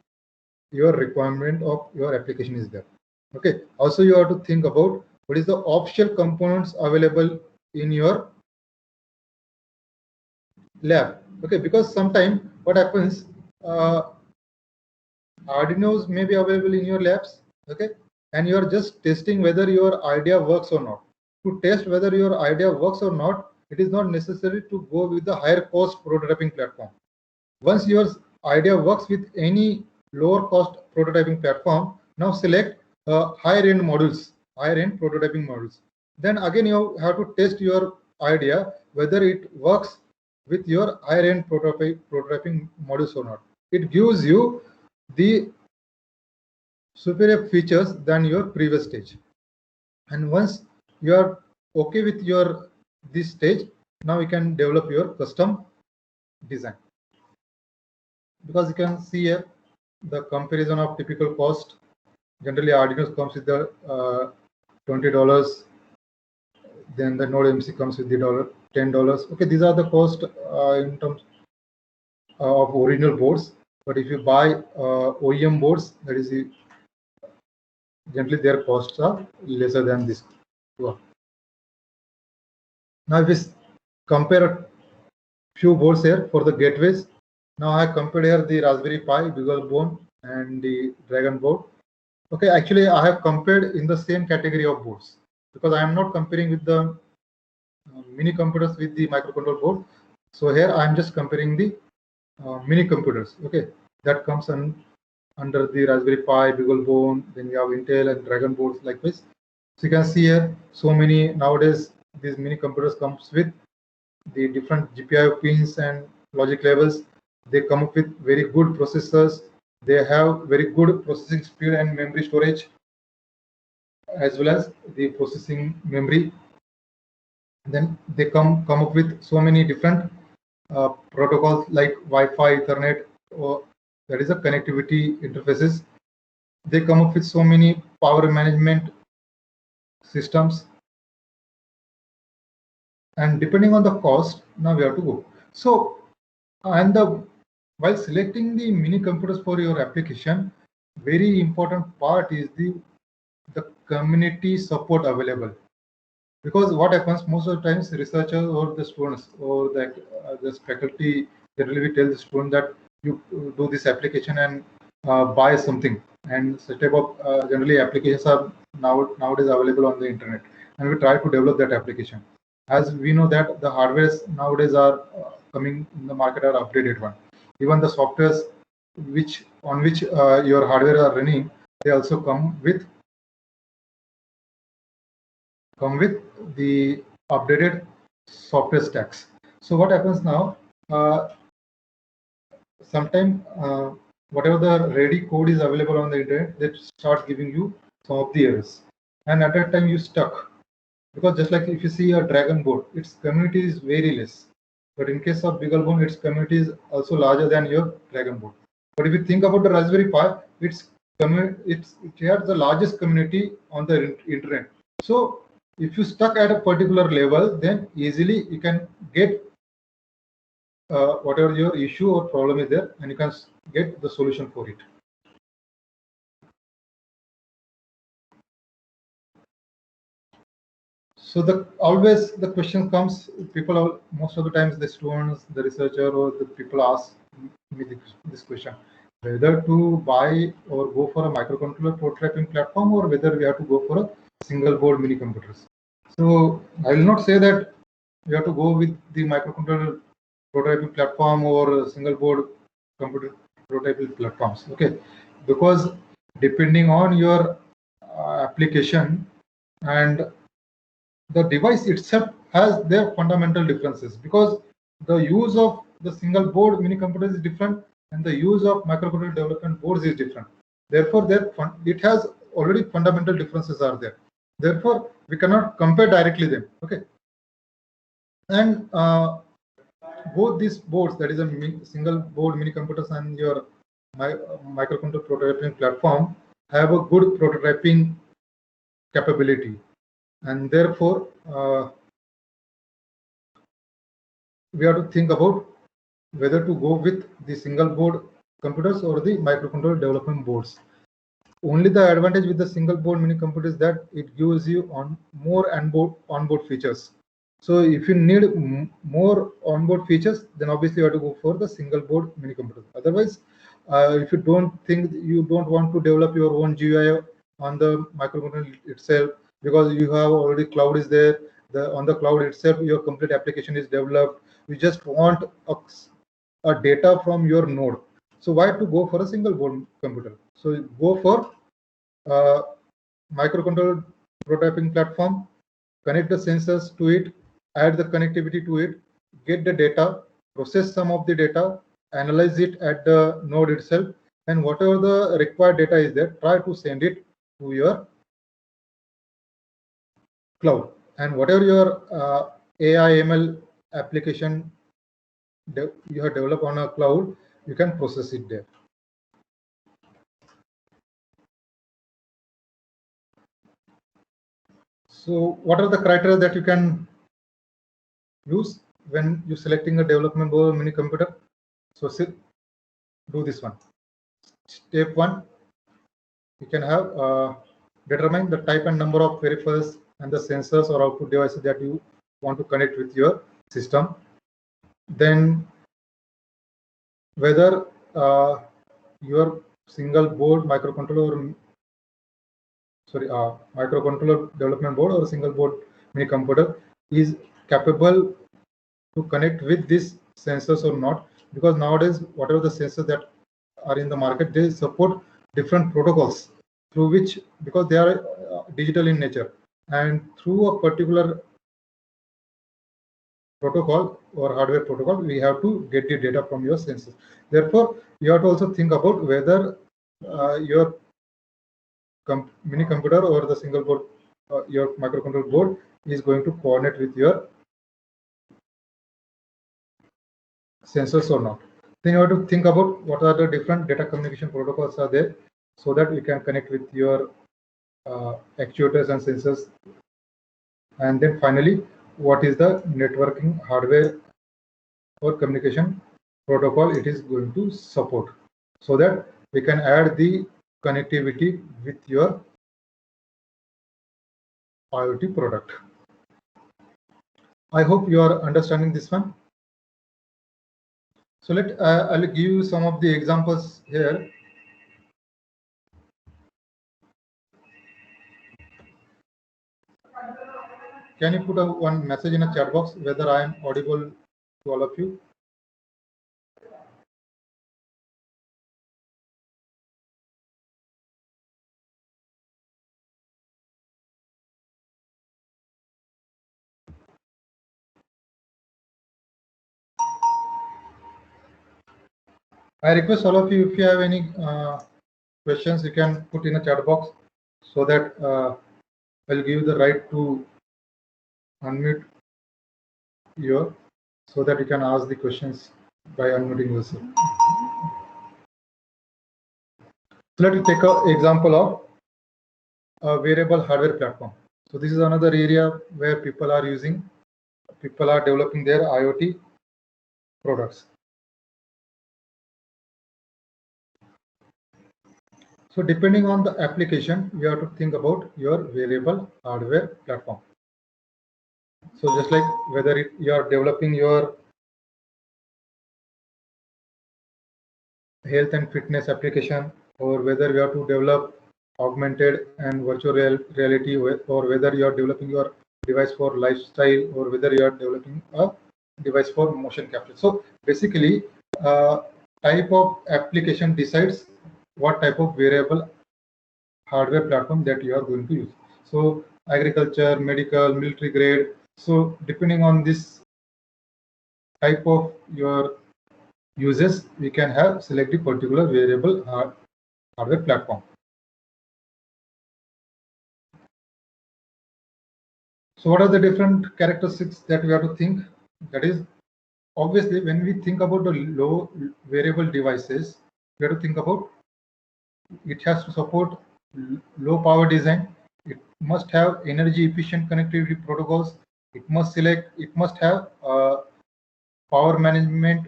your requirement of your application is there. Okay. Also, you have to think about what is the optional components available in your lab. Okay, because sometimes what happens, Arduinos may be available in your labs. Okay, and you are just testing whether your idea works or not. To test whether your idea works or not, it is not necessary to go with the higher cost prototyping platform. Once your idea works with any lower cost prototyping platform, now select higher end modules, higher end prototyping modules. Then again you have to test your idea whether it works with your higher end prototyping modules or not. It gives you the superior features than your previous stage. And once you are okay with your this stage, now you can develop your custom design. Because you can see here, the comparison of typical cost. Generally, Arduino comes with the $20. Then the Node MC comes with the $10. Okay, these are the cost in terms of original boards. But if you buy OEM boards, that is generally their costs are lesser than this. Now, if we compare a few boards here for the gateways, now I compared here the Raspberry Pi, BeagleBone, and the Dragon board. Okay, actually, I have compared in the same category of boards because I am not comparing with the mini computers with the microcontroller board. So here I am just comparing the mini computers. Okay, that comes under the Raspberry Pi, BeagleBone. Then you have Intel and Dragon boards like this. So you can see here, so many nowadays these mini computers comes with the different GPIO pins and logic levels. They come up with very good processors. They have very good processing speed and memory storage, as well as the processing memory. Then they come up with so many different protocols like Wi-Fi, Ethernet, or that is a connectivity interfaces. They come up with so many power management systems, and depending on the cost, now we have to go. So, and while selecting the mini computers for your application, very important part is the community support available. Because what happens most of the times, researchers or the students or the faculty generally we tell the student that you do this application and buy something. And such type of generally applications are nowadays available on the internet, and we try to develop that application. As we know that the hardwares nowadays are coming in the market are updated one. Even the softwares on which your hardware are running, they also come with the updated software stacks. So what happens now? Sometimes whatever the ready code is available on the internet, that starts giving you some of the errors, and at that time you stuck, because just like if you see a Dragon board, its community is very less. But in case of BeagleBone, its community is also larger than your Dragon board. But if you think about the Raspberry Pi, it has the largest community on the internet. So if you stuck at a particular level, then easily you can get whatever your issue or problem is there, and you can get the solution for it. So always the question comes, most of the times the students, the researcher, or the people ask me this question, whether to buy or go for a microcontroller prototyping platform, or whether we have to go for a single board mini computers. So I will not say that you have to go with the microcontroller prototyping platform or single board computer prototyping platforms. Okay, because depending on your application and the device itself has their fundamental differences, because the use of the single board mini computers is different and the use of microcontroller development boards is different. Therefore, it has already fundamental differences are there. Therefore, we cannot compare directly them. Okay, and both these boards, that is a single board mini computers and your microcontroller prototyping platform, have a good prototyping capability, and therefore we have to think about whether to go with the single board computers or the microcontroller development boards. Only the advantage with the single board mini computer is that it gives you more onboard features. So if you need more onboard features, then obviously you have to go for the single board mini computer. Otherwise, if you don't want to develop your own GUI on the microcontroller itself, because you have already cloud is there, on the cloud itself your complete application is developed, you just want a data from your node. So why to go for a single board computer? So go for microcontroller prototyping platform, connect the sensors to it, add the connectivity to it, get the data, process some of the data, analyze it at the node itself, and whatever the required data is there, try to send it to your cloud. And whatever your AI ML application you have developed on a cloud, you can process it there. So what are the criteria that you can use when you're selecting a development board or mini computer? So do this one. Step 1, you can have determine the type and number of peripherals and the sensors or output devices that you want to connect with your system. Then whether your single board microcontroller development board or a single board mini computer is capable to connect with these sensors or not, because nowadays whatever the sensors that are in the market, they support different protocols through which, because they are digital in nature, and through a particular protocol or hardware protocol, we have to get the data from your sensors. Therefore, you have to also think about whether your mini computer or the single board, your microcontroller board is going to coordinate with your sensors or not. Then you have to think about what are the different data communication protocols are there, so that we can connect with your actuators and sensors. And then finally, what is the networking hardware or communication protocol it is going to support, so that we can add the connectivity with your IoT product. I hope you are understanding this one. So I'll give you some of the examples here. Can you put one message in a chat box whether I am audible to all of you? I request all of you, if you have any questions, you can put in a chat box, so that I'll give you the right to unmute your, so that you can ask the questions by unmuting yourself. So let me take an example of a wearable hardware platform. So this is another area where people are developing their IoT products. So depending on the application, you have to think about your wearable hardware platform. So just like whether you are developing your health and fitness application, or whether you have to develop augmented and virtual reality, or whether you are developing your device for lifestyle, or whether you are developing a device for motion capture. So basically, type of application decides what type of wearable hardware platform that you are going to use. So agriculture, medical, military grade. So depending on this type of your uses, we can have select the particular wearable hardware platform. So what are the different characteristics that we have to think? That is, obviously, when we think about the low wearable devices, we have to think about it has to support low power design. It must have energy efficient connectivity protocols. It must have power management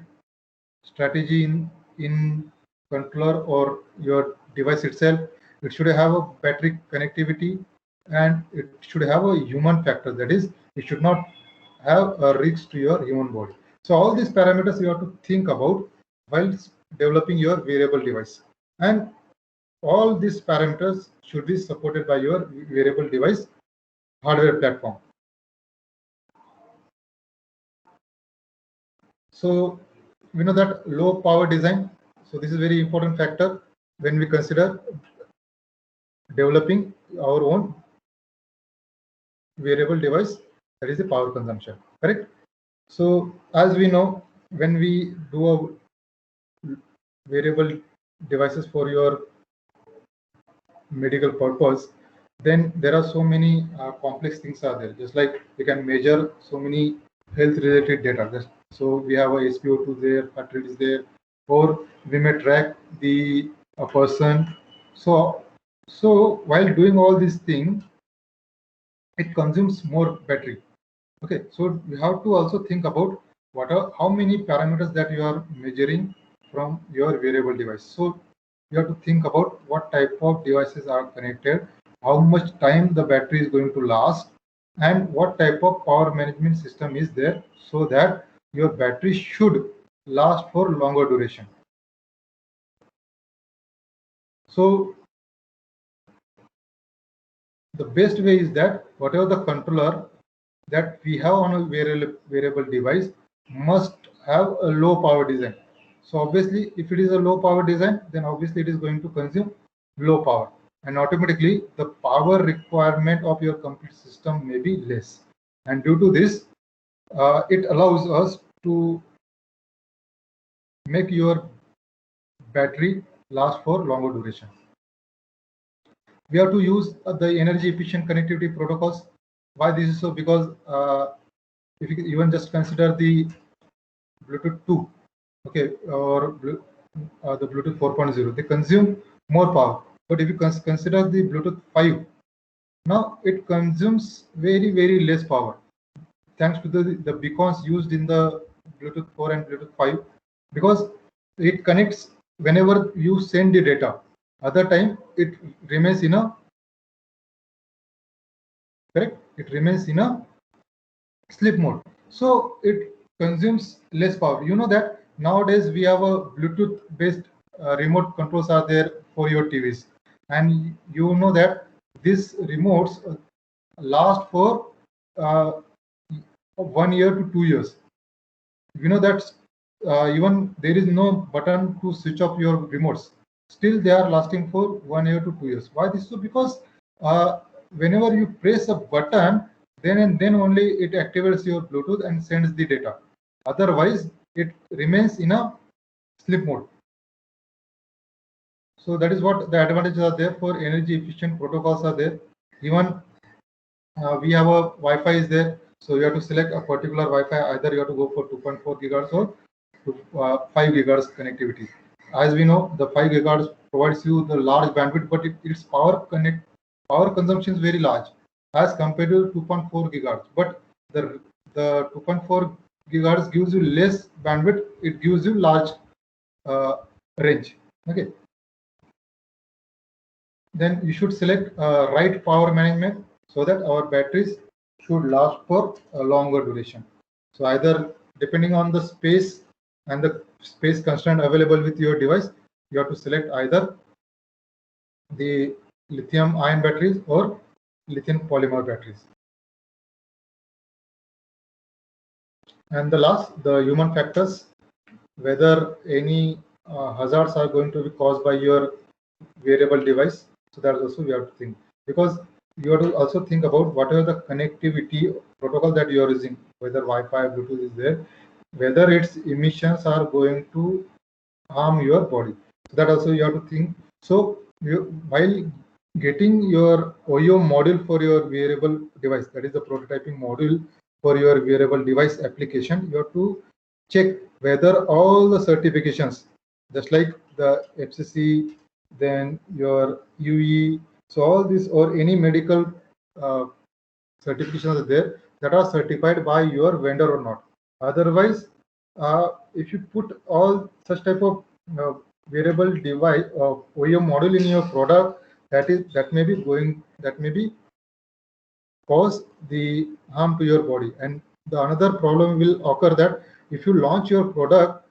strategy in controller or your device itself. It should have a battery connectivity, and it should have a human factor. That is, it should not have a risk to your human body. So all these parameters you have to think about while developing your wearable device, and all these parameters should be supported by your wearable device hardware platform. So we know that low power design. So this is very important factor when we consider developing our own wearable device, that is the power consumption, correct? So as we know, when we do a wearable devices for your medical purpose, then there are so many complex things are there. Just like we can measure so many health related data. So we have a SpO2 there, heart rate is there, or we may track the person. So while doing all these things, it consumes more battery. Okay, so you have to also think about how many parameters that you are measuring from your wearable device. So you have to think about what type of devices are connected, how much time the battery is going to last, and what type of power management system is there, so that your battery should last for longer duration. So the best way is that whatever the controller that we have on a wearable device must have a low power design. So obviously, if it is a low power design, then obviously it is going to consume low power, and automatically the power requirement of your complete system may be less. And due to this, it allows us to make your battery last for longer duration. We have to use the energy efficient connectivity protocols. Why this is so? Because if you even just consider the Bluetooth 2, okay, or the Bluetooth 4.0, they consume more power. But if you consider the Bluetooth 5, now it consumes very less power, thanks to the beacons used in the Bluetooth 4 and Bluetooth 5, because it connects whenever you send the data. Other time it remains in a sleep mode, so it consumes less power. You know that nowadays we have a Bluetooth based remote controls are there for your TVs, and you know that these remotes last for 1 year to 2 years. You know that even there is no button to switch off your remotes, still they are lasting for 1 year to 2 years. Why this so? Because whenever you press a button, then and then only it activates your Bluetooth and sends the data. Otherwise it remains in a sleep mode. So that is what the advantages are there. For energy efficient protocols are there. Even we have a Wi-Fi is there, so you have to select a particular Wi-Fi. Either you have to go for 2.4 gigahertz or 5 gigahertz connectivity. As we know, the 5 gigahertz provides you the large bandwidth, but its power consumption is very large as compared to 2.4 gigahertz. But the 2.4 gigahertz gives you less bandwidth. It gives you large range. Okay. Then you should select right power management, so that our batteries should last for a longer duration. So either depending on the space and the space constraint available with your device, you have to select either the lithium ion batteries or lithium polymer batteries. And the last, the human factors, whether any hazards are going to be caused by your wearable device. So that also we have to think, because you have to also think about whatever the connectivity protocol that you are using, whether Wi-Fi, Bluetooth is there, whether its emissions are going to harm your body. So that also you have to think. So while getting your OEM module for your wearable device, that is the prototyping module for your wearable device application, you have to check whether all the certifications, just like the FCC, then your UE, so all this or any medical certifications are there that are certified by your vendor or not. Otherwise, if you put all such type of wearable device or OEM module in your product, that may be cause the harm to your body. And the another problem will occur that if you launch your product,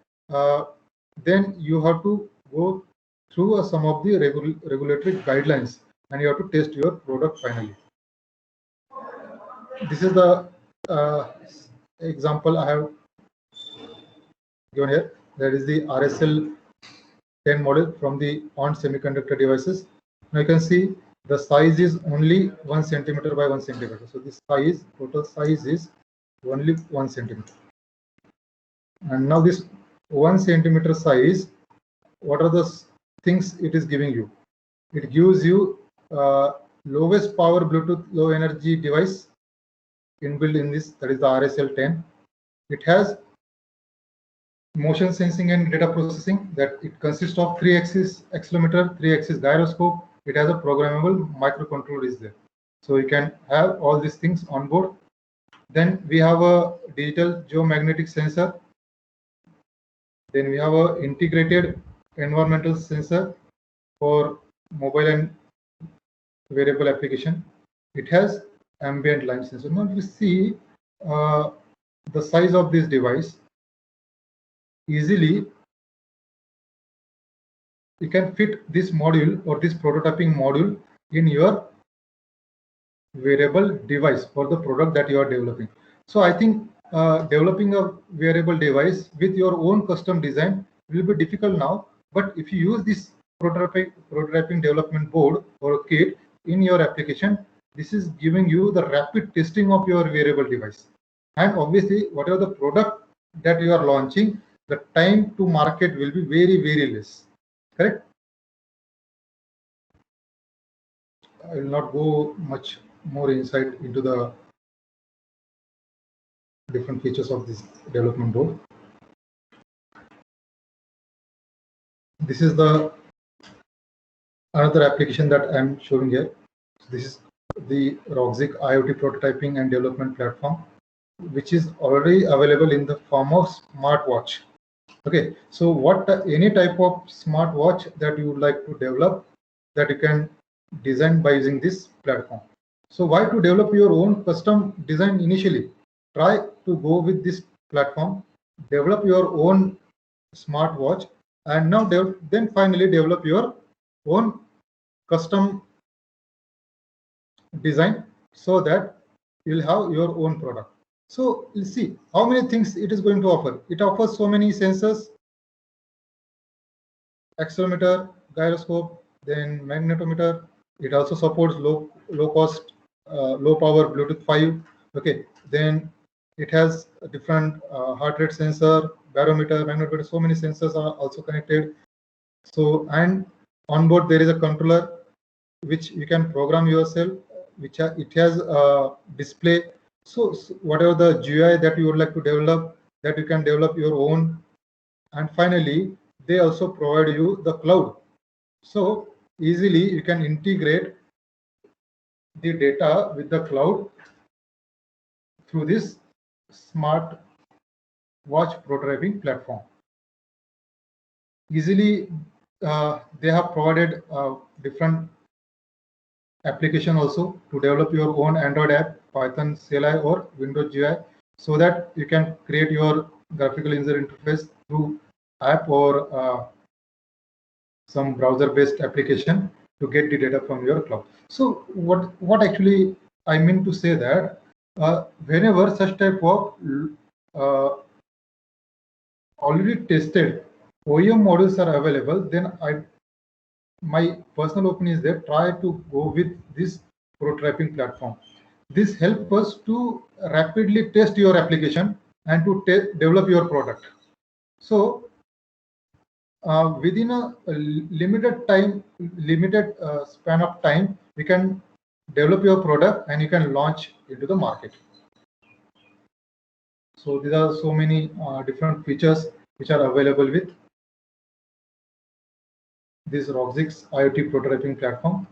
then you have to go through some of the regulatory guidelines, and you have to test your product finally. This is the example I have given here. That is the RSL 10 model from the ON Semiconductor Devices. Now you can see the size is only 1 centimeter by 1 centimeter. So this total size is only 1 centimeter. And now this 1 centimeter size, what are the things it is giving you? It gives you lowest power Bluetooth low energy device inbuilt in this, that is the RSL 10. It has motion sensing and data processing, that it consists of 3-axis accelerometer, 3-axis gyroscope. It has a programmable microcontroller is there. So you can have all these things on board. Then we have a digital geomagnetic sensor. Then we have a integrated environmental sensor for mobile and wearable application. It has ambient light sensor. Now if you see the size of this device, easily you can fit this module or this prototyping module in your wearable device for the product that you are developing. So I think developing a wearable device with your own custom design will be difficult now, but if you use this prototyping development board or kit in your application, this is giving you the rapid testing of your wearable device. And obviously whatever the product that you are launching, the time to market will be very less. Correct? I will not go much more insight into the different features of this development board. This is the another application that I'm showing here. This is the Rockzik IoT prototyping and development platform, which is already available in the form of smartwatch. Okay, so what any type of smartwatch that you would like to develop, that you can design by using this platform. So why to develop your own custom design initially? Try to go with this platform, develop your own smartwatch, and now then finally develop your own custom design so that you'll have your own product. So you see how many things it is going to offer. It offers so many sensors, accelerometer, gyroscope, then magnetometer. It also supports low cost, low power Bluetooth 5. Okay, then it has a different heart rate sensor, barometer, magnetometer. So many sensors are also connected. So and on board there is a controller which you can program yourself, which it has a display. So whatever the GUI that you would like to develop, that you can develop your own. And finally, they also provide you the cloud. So easily you can integrate the data with the cloud through this smart watch prototyping platform. Easily, they have provided different application also to develop your own Android app, Python CLI or Windows GUI, so that you can create your graphical user interface through app or some browser-based application to get the data from your cloud. So what actually I mean to say that whenever such type of already tested OEM models are available, then my personal opinion is that try to go with this prototyping platform. This helps us to rapidly test your application and to develop your product. So within a limited span of time, you can develop your product and you can launch into the market. So these are so many different features which are available with this Rockzik's IoT prototyping platform.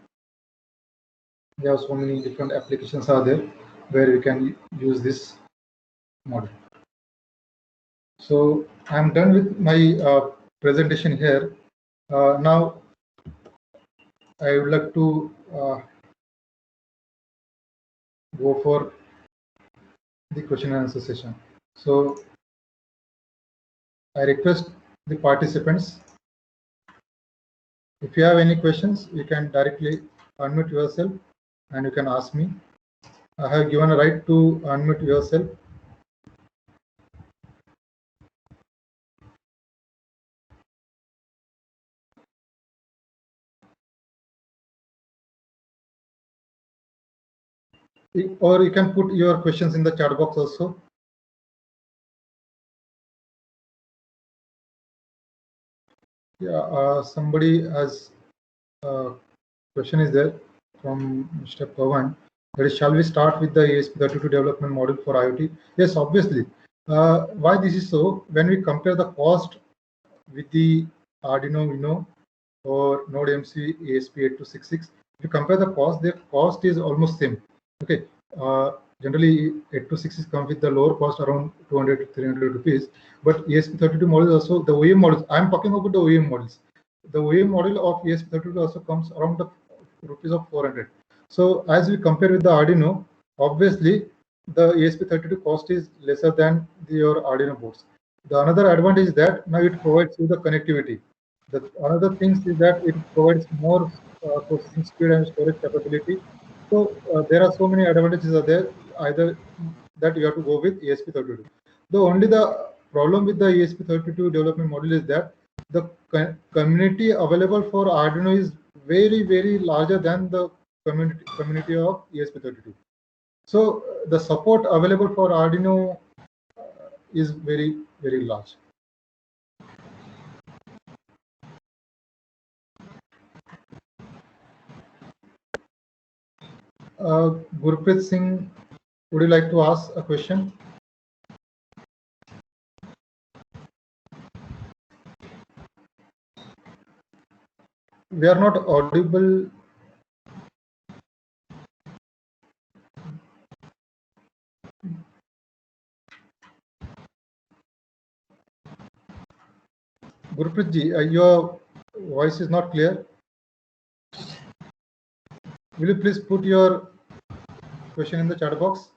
There are so many different applications are there where you can use this model. So I'm done with my presentation here. Now I would like to go for the question and answer session. So I request the participants, if you have any questions, you can directly unmute yourself and you can ask me. I have given a right to unmute yourself. Or you can put your questions in the chat box also. Yeah, somebody has a question is there from Mr. Pawan. That is, shall we start with the ESP32 development model for IoT? Yes, obviously. Why this is so? When we compare the cost with the Arduino Uno or Node MCU ESP8266, if you compare the cost, their cost is almost same. Okay, generally 826 come with the lower cost around 200 to 300 rupees, but ESP32 models also, the OEM models, I'm talking about the OEM models. The OEM model of ESP32 also comes around the rupees of 400. So as we compare with the Arduino, obviously the ESP32 cost is lesser than your Arduino boards. The another advantage is that now it provides you the connectivity. The another things is that it provides more processing speed and storage capability. So there are so many advantages are there. Either that you have to go with ESP32. The problem with the ESP32 development model is that the community available for Arduino is very larger than the community of ESP32. So the support available for Arduino is very large. Gurpreet Singh, would you like to ask a question? We are not audible. Gurpreet ji, your voice is not clear. Will you please put your question in the chat box?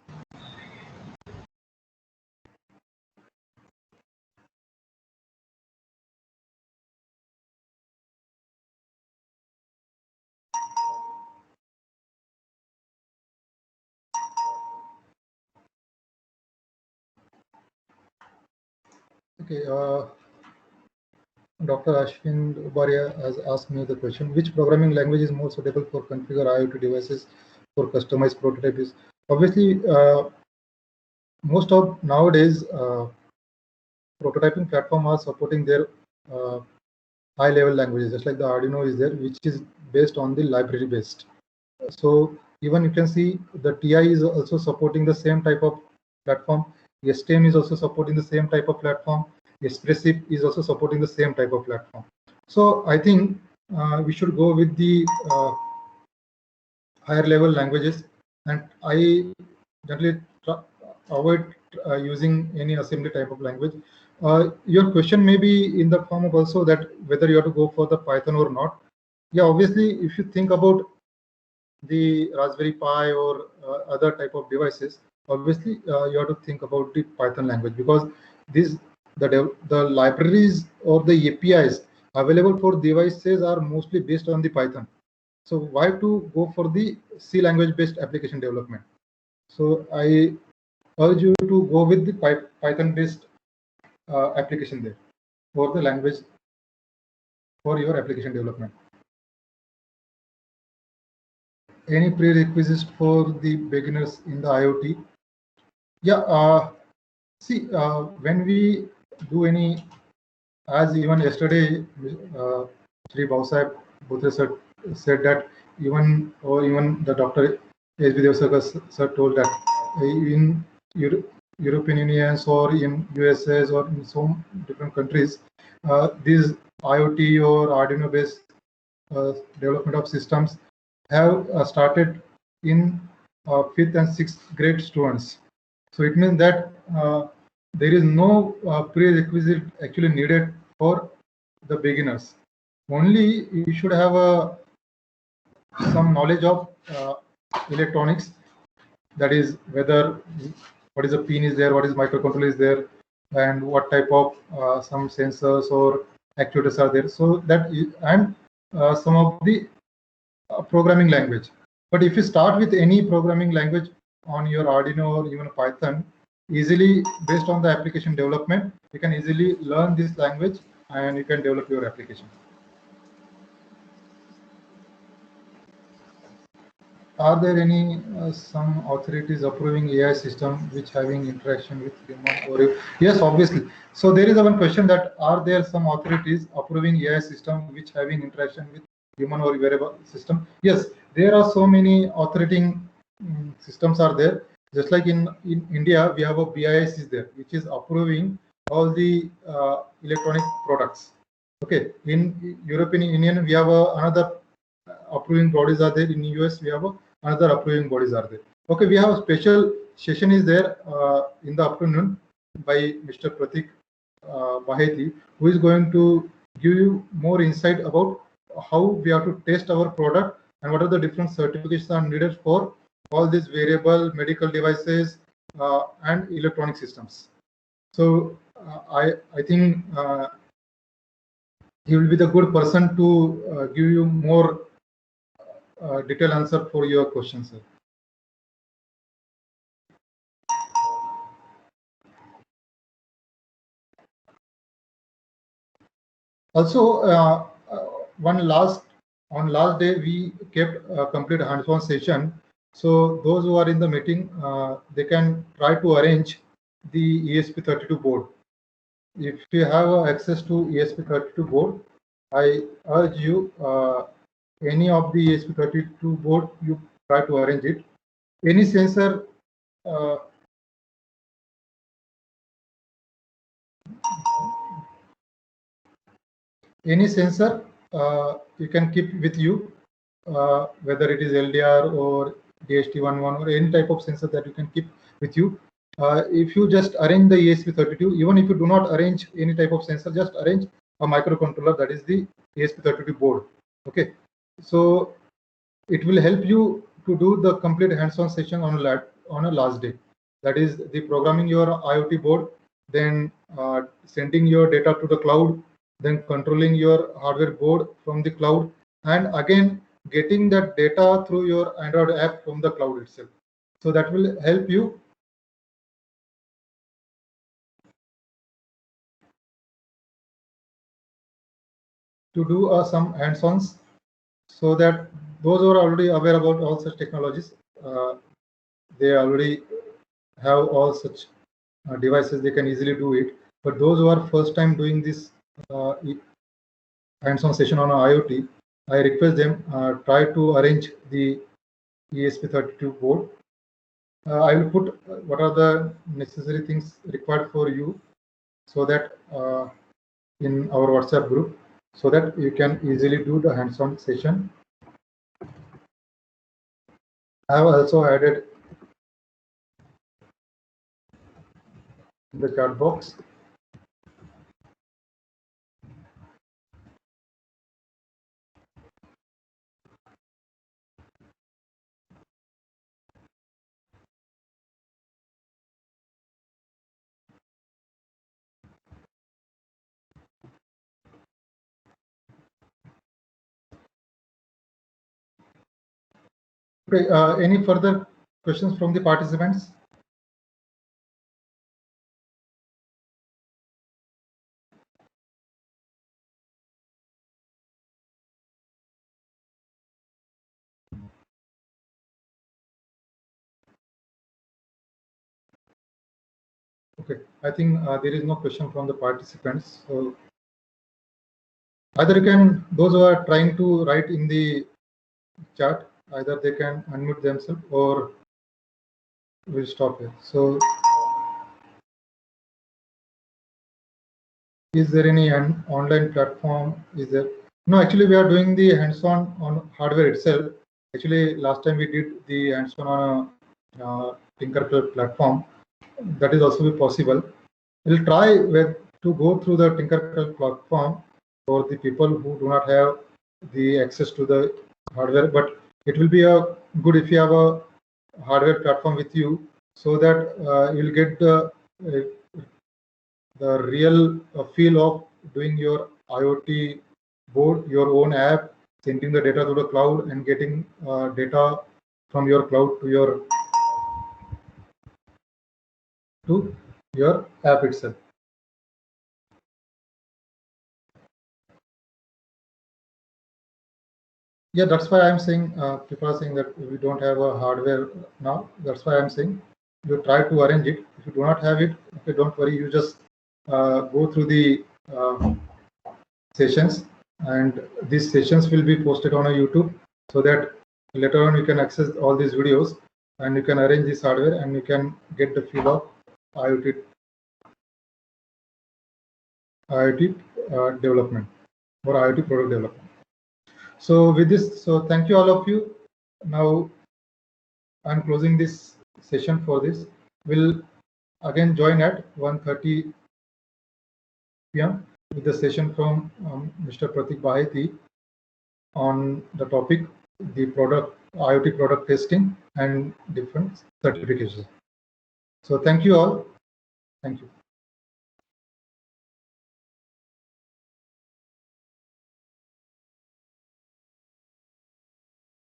Okay. Dr. Ashwin Ubaria has asked me the question: which programming language is more suitable for configure IoT devices for customized prototypes? Obviously, most of nowadays prototyping platform are supporting their high-level languages, just like the Arduino is there, which is based on the library based. So even you can see the TI is also supporting the same type of platform. STM is also supporting the same type of platform. Espressif is also supporting the same type of platform. So I think we should go with the higher level languages, and I generally avoid using any assembly type of language. Your question may be in the form of also that whether you have to go for the Python or not. Yeah, obviously, if you think about the Raspberry Pi or other type of devices, obviously you have to think about the Python language, because the libraries or the APIs available for devices are mostly based on the Python. So why to go for the C language based application development? So I urge you to go with the Python based application there for the language for your application development. Any prerequisites for the beginners in the IoT? Yeah, see, when we do any, as even yesterday, Sri Bausaheb Bhutre sir said that even the Dr. H.B. Devsarkar sir told that in European Unions or in USA or in some different countries, these IoT or Arduino based development of systems have started in 5th and 6th grade students. So it means that there is no prerequisite actually needed for the beginners. Only you should have some knowledge of electronics, that is whether what is a pin is there, what is microcontroller is there, and what type of some sensors or actuators are there. So that and some of the programming language. But if you start with any programming language on your Arduino or even Python, easily based on the application development, you can easily learn this language and you can develop your application. Are there any some authorities approving AI system which having interaction with human or? Yes, obviously. So there is one question that are there some authorities approving AI system which having interaction with human or wearable system? Yes, there are so many authoritating systems are there. Just like in India, we have a BIS is there, which is approving all the electronic products. Okay, in European Union, we have another approving bodies are there. In US, we have another approving bodies are there. Okay, we have a special session is there in the afternoon by Mr. Pratik Baheti, who is going to give you more insight about how we have to test our product and what are the different certifications are needed for all these wearable medical devices and electronic systems. So I think he will be the good person to give you more detailed answer for your questions, sir. Also, on last day we kept a complete hands-on session. So those who are in the meeting, they can try to arrange the ESP32 board. If you have access to ESP32 board, I urge you any of the ESP32 board, you try to arrange it. Any sensor you can keep with you, whether it is LDR or DHT11 or any type of sensor that you can keep with you. If you just arrange the ESP32, even if you do not arrange any type of sensor, just arrange a microcontroller, that is the ESP32 board. Okay, so it will help you to do the complete hands-on session on a last day. That is the programming your IoT board, then sending your data to the cloud, then controlling your hardware board from the cloud, and again getting that data through your Android app from the cloud itself. So that will help you to do some hands-ons, so that those who are already aware about all such technologies, they already have all such devices, they can easily do it. But those who are first time doing this hands-on session on IoT, I request them try to arrange the ESP32 board. I will put what are the necessary things required for you, so that in our WhatsApp group, so that you can easily do the hands-on session. I have also added the chat box. Okay, any further questions from the participants? Okay, I think there is no question from the participants. So either you can, those who are trying to write in the chat, either they can unmute themselves or we'll stop here. So is there any online platform? Is there? No, actually we are doing the hands-on on hardware itself. Actually, last time we did the hands-on on a Tinkercell platform. That is also be possible. We'll try to go through the Tinkercell platform for the people who do not have the access to the hardware, but it will be a good if you have a hardware platform with you, so that you'll get the real feel of doing your IoT board, your own app, sending the data to the cloud and getting data from your cloud to your app itself. Yeah, that's why I'm saying, people are saying that we don't have a hardware now. That's why I'm saying you try to arrange it. If you do not have it, okay, don't worry. You just go through the sessions, and these sessions will be posted on a YouTube, so that later on you can access all these videos and you can arrange this hardware and you can get the feel of IoT development or IoT product development. So with this, so thank you all of you. Now I'm closing this session for this. We'll again join at 1:30 p.m. with the session from Mr. Pratik Baheti on the topic, the product IoT product testing and different certifications. So thank you all. Thank you.